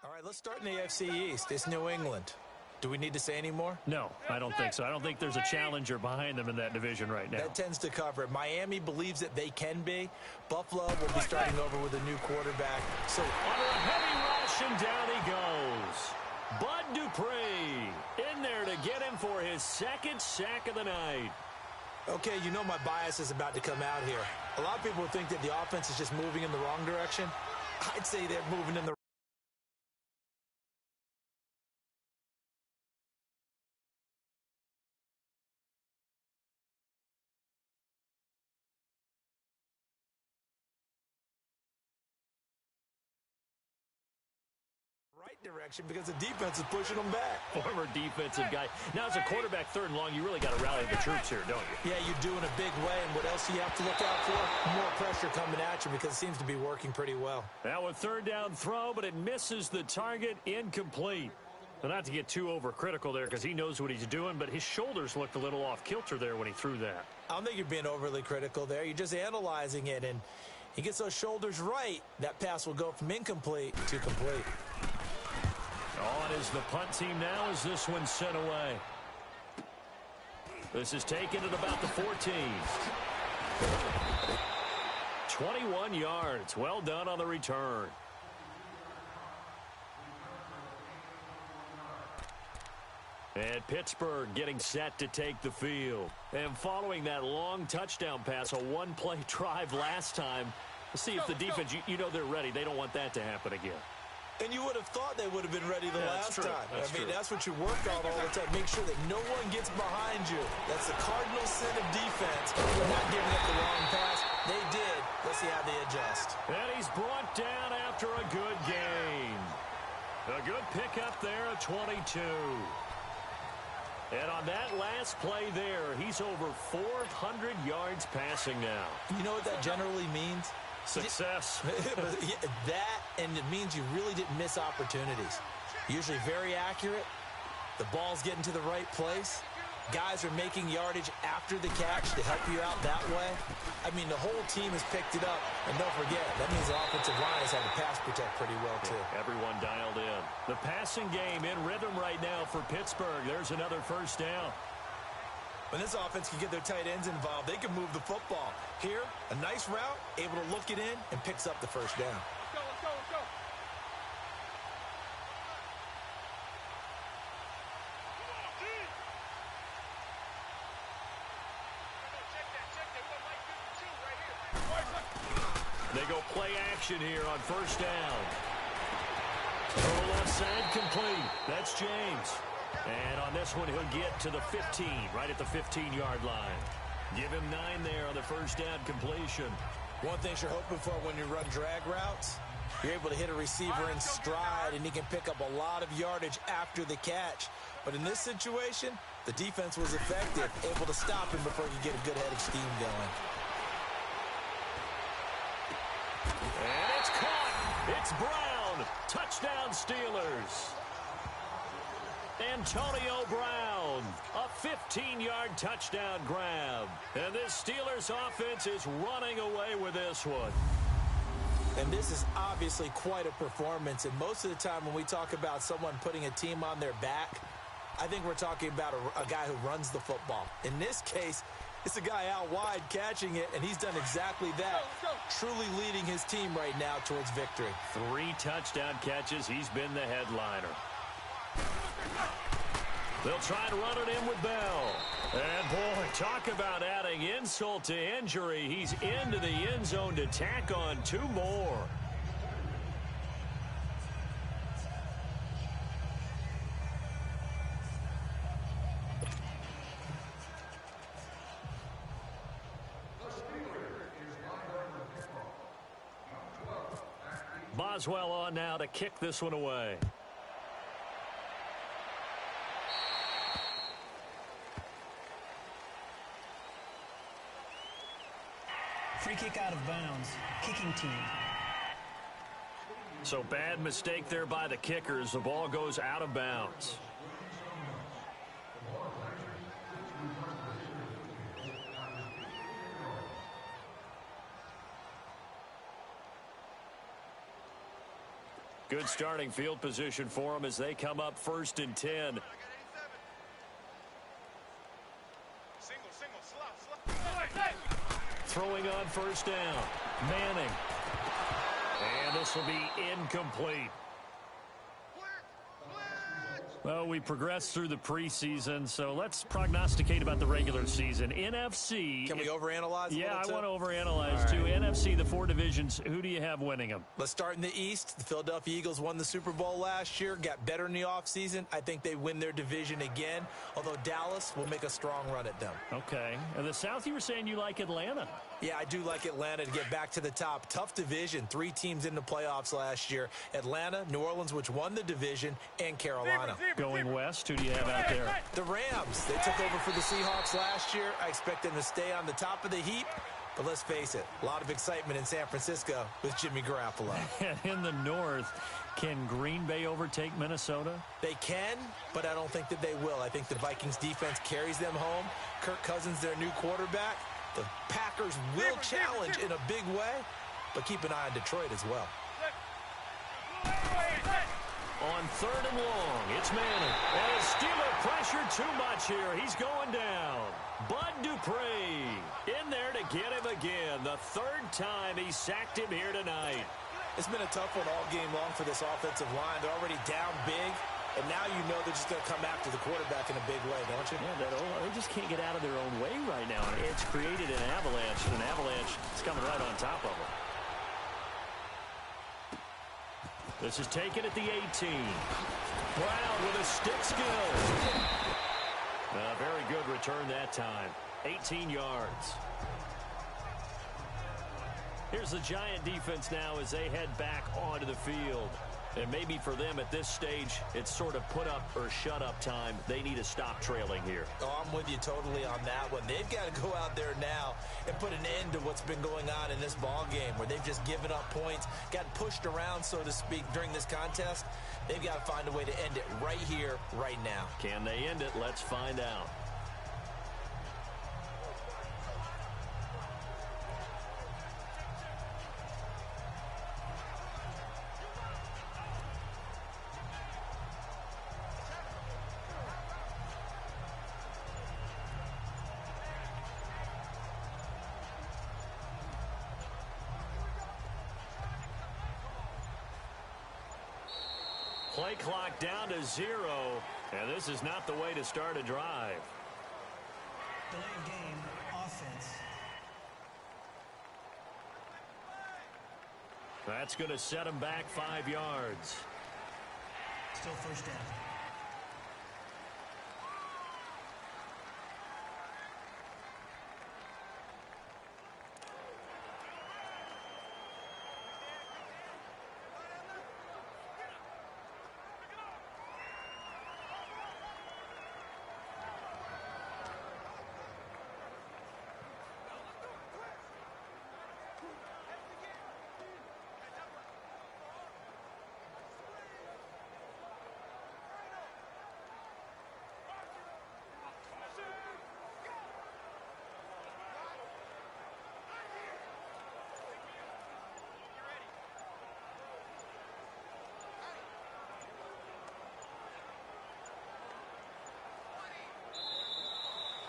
All right, let's start in the AFC East. It's New England. Do we need to say any more? No, I don't think so. I don't think there's a challenger behind them in that division right now. That tends to cover it. Miami believes that they can be. Buffalo will be starting over with a new quarterback. So under a heavy rush, and down he goes. Bud Dupree in there to get him for his 2nd sack of the night. Okay, you know my bias is about to come out here. A lot of people think that the offense is just moving in the wrong direction. I'd say they're moving in the right direction, because the defense is pushing them back. Former defensive guy. Now, as a quarterback, 3rd and long, you really got to rally the troops here, don't you? Yeah, you do in a big way, and what else do you have to look out for? More pressure coming at you, because it seems to be working pretty well. Now a 3rd down throw, but it misses the target, incomplete. Well, not to get too overcritical there, because he knows what he's doing, but his shoulders looked a little off kilter there when he threw that. I don't think you're being overly critical there. You're just analyzing it, and he gets those shoulders right. That pass will go from incomplete to complete. On is the punt team now as this one's sent away. This is taken at about the 14. 21 yards. Well done on the return. And Pittsburgh getting set to take the field. And following that long touchdown pass, a 1-play drive last time, let's see if the defense, you know they're ready. They don't want that to happen again. And you would have thought they would have been ready the last time. That's true. That's what you work on all the time. Make sure that no one gets behind you. That's the cardinal sin of defense. Not giving up the wrong pass. They did. Let's see how they adjust. And he's brought down after a good gain. A good pickup there at 22. And on that last play there, he's over 400 yards passing now. You know what that generally means? Success. That, and it means you really didn't miss opportunities. Usually very accurate. The ball's getting to the right place. guys are making yardage after the catch to help you out that way. I mean, the whole team has picked it up. And don't forget, that means the offensive line has had to pass protect pretty well, too. Everyone dialed in. The passing game in rhythm right now for Pittsburgh. There's another first down. When this offense can get their tight ends involved, they can move the football. Here, a nice route, able to look it in, and picks up the first down. Let's go, let's go, let's go. They go play action here on first down. Throw left side complete. That's James. And on this one, he'll get to the 15, right at the 15-yard line. Give him 9 there on the first down completion. One thing you're hoping for when you run drag routes, you're able to hit a receiver in stride, and he can pick up a lot of yardage after the catch. But in this situation, the defense was effective, able to stop him before he could get a good head of steam going. And it's caught. It's Brown. Touchdown, Steelers. Antonio Brown, a 15-yard touchdown grab. And this Steelers offense is running away with this one. And this is obviously quite a performance. And most of the time when we talk about someone putting a team on their back, I think we're talking about a guy who runs the football. In this case, it's a guy out wide catching it, and he's done exactly that, truly leading his team right now towards victory. 3 touchdown catches. He's been the headliner. They'll try and run it in with Bell. And, boy, talk about adding insult to injury. He's into the end zone to tack on 2 more. Boswell on now to kick this one away. Free kick out of bounds. Kicking team. So bad mistake there by the kickers. The ball goes out of bounds. Good starting field position for them as they come up 1st and 10. Throwing on first down. Manning. And this will be incomplete. Well, we progressed through the preseason, so let's prognosticate about the regular season. NFC. Can we overanalyze? Yeah, I want to overanalyze, right. too. NFC, the 4 divisions, who do you have winning them? Let's start in the East. The Philadelphia Eagles won the Super Bowl last year, got better in the offseason. I think they win their division again, although Dallas will make a strong run at them. Okay. And the South, you were saying you like Atlanta. Yeah, I do like Atlanta to get back to the top. Tough division. 3 teams in the playoffs last year. Atlanta, New Orleans, which won the division, and Carolina. Going west, who do you have out there? The Rams. They took over for the Seahawks last year. I expect them to stay on the top of the heap. But let's face it, a lot of excitement in San Francisco with Jimmy Garoppolo. In the North, can Green Bay overtake Minnesota? They can, but I don't think that they will. I think the Vikings defense carries them home. Kirk Cousins, their new quarterback. The Packers will challenge in a big way, but keep an eye on Detroit as well. On 3rd and long, it's Manning. And Steeler pressure too much here. He's going down. Bud Dupree in there to get him again. The 3rd time he sacked him here tonight. It's been a tough one all game long for this offensive line. They're already down big, and now you know they're just going to come after the quarterback in a big way, don't you? Yeah, they just can't get out of their own way right now. It's created an avalanche, and an avalanche is coming right on top of them. This is taken at the 18. Brown with a stick skill. Very good return that time. 18 yards. Here's the Giant defense now as they head back onto the field. And maybe for them at this stage, it's sort of put up or shut up time. They need to stop trailing here. Oh, I'm with you totally on that one. They've got to go out there now and put an end to what's been going on in this ball game where they've just given up points, got pushed around, so to speak, during this contest. They've got to find a way to end it right here, right now. Can they end it? Let's find out. Play clock down to 0, and this is not the way to start a drive. Delay of game, offense. That's going to set him back 5 yards. Still first down.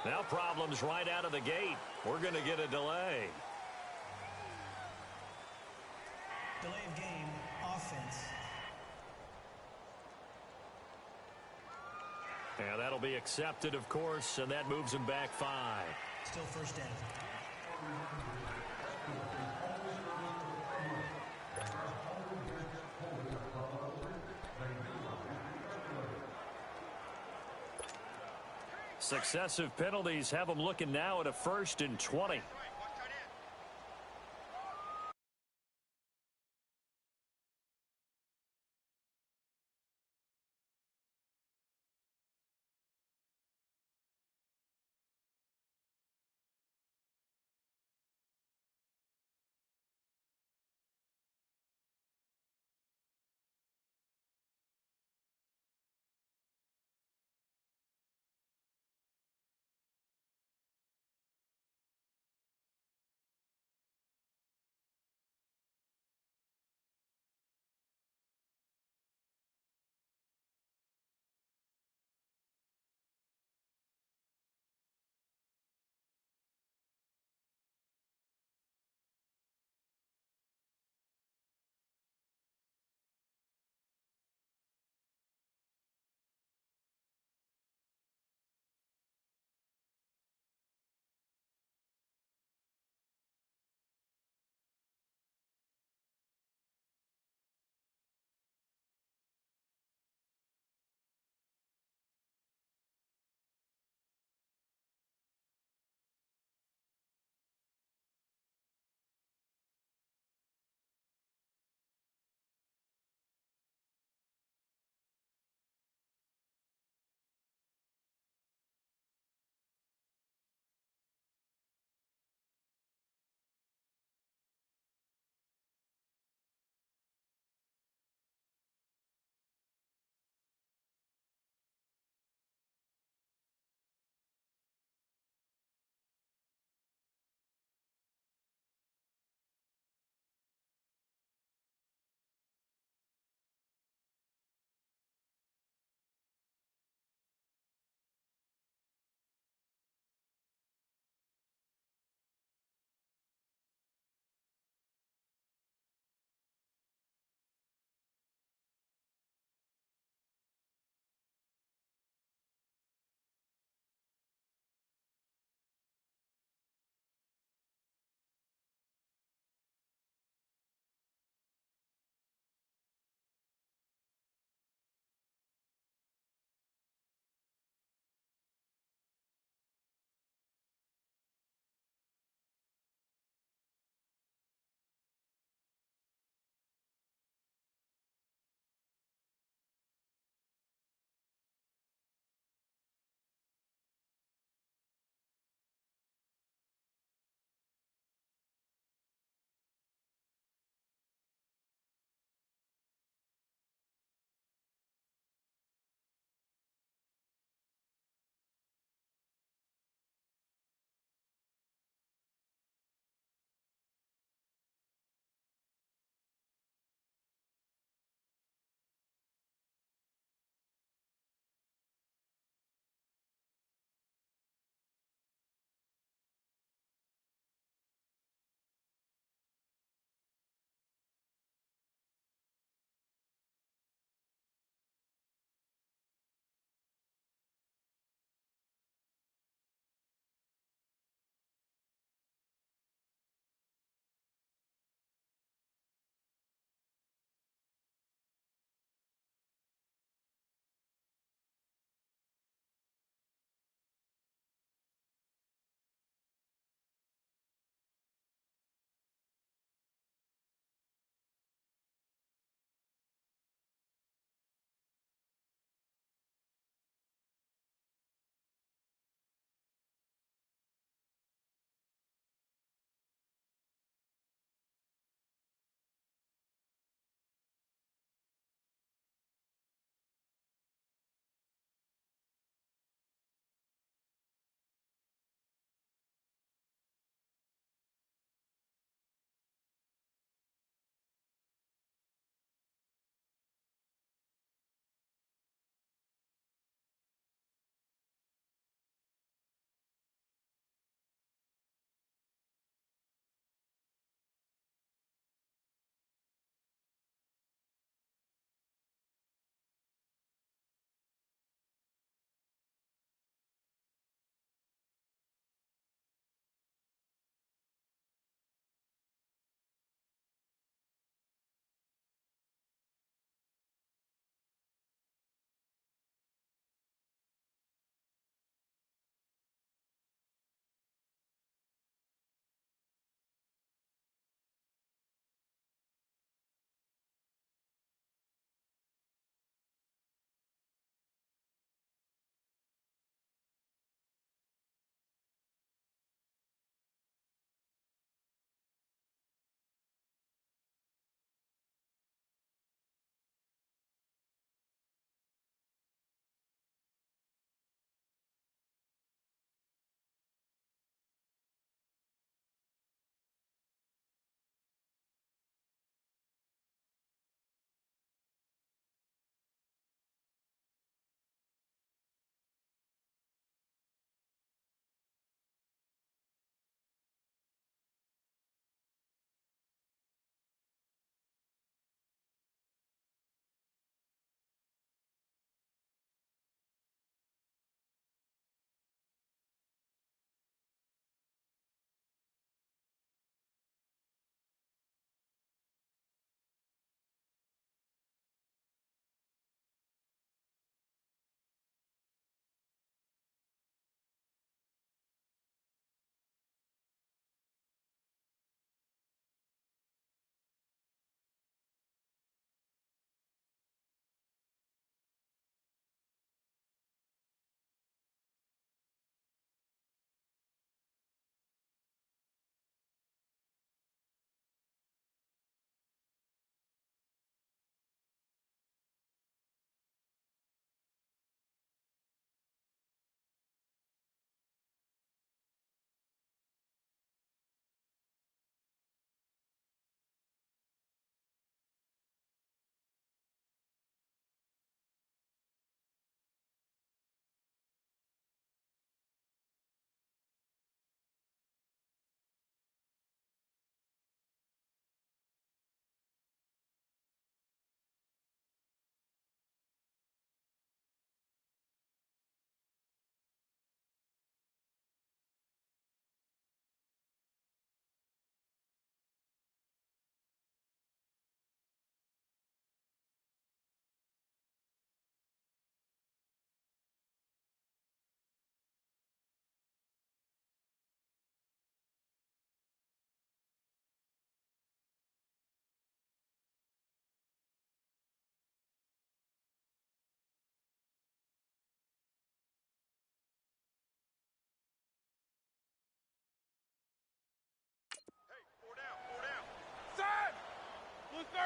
Now problems right out of the gate. We're going to get a delay. Delay of game, offense. Yeah, that'll be accepted, of course, and that moves him back 5. Still first down. Successive penalties have him looking now at a 1st and 20.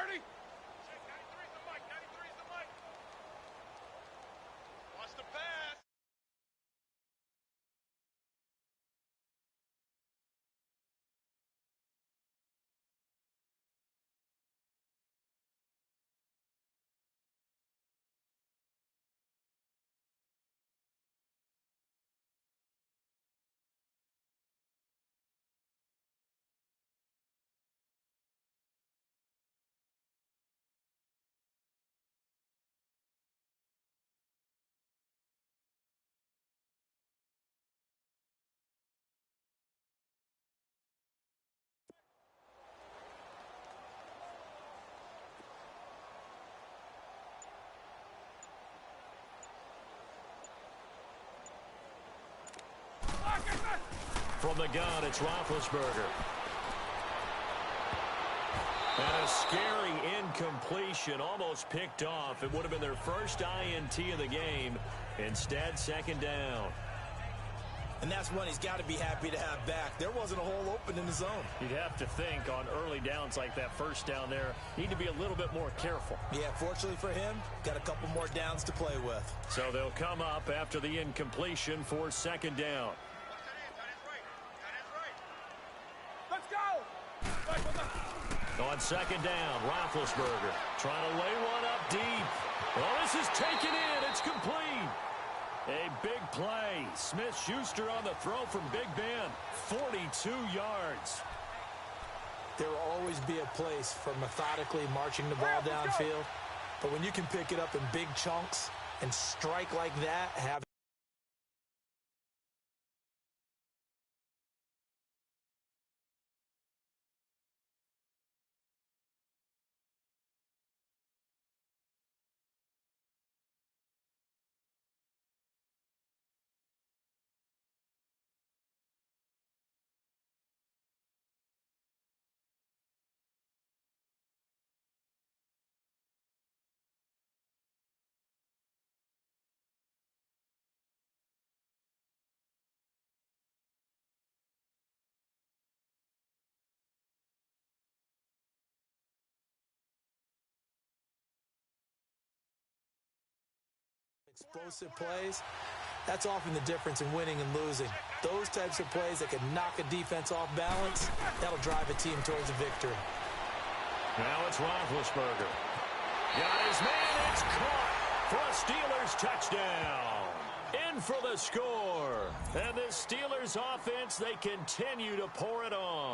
30. 93's the mic. 93's the mic. Watch the pass. From the gun, it's Roethlisberger. And a scary incompletion, almost picked off. It would have been their first INT of the game. Instead, second down. And that's one he's got to be happy to have back. There wasn't a hole open in the zone. You'd have to think on early downs like that first down there, need to be a little bit more careful. Yeah, fortunately for him, got a couple more downs to play with. So they'll come up after the incompletion for second down. Let's go. On second down, Roethlisberger trying to lay one up deep. Oh, this is taken in. It's complete. A big play. Smith-Schuster on the throw from Big Ben. 42 yards. There will always be a place for methodically marching the ball downfield. But when you can pick it up in big chunks and strike like that, have explosive plays, that's often the difference in winning and losing. Those types of plays that can knock a defense off balance, that'll drive a team towards a victory. Now it's Roethlisberger. Got his man. It's caught for a Steelers touchdown. In for the score. And the Steelers offense, they continue to pour it on.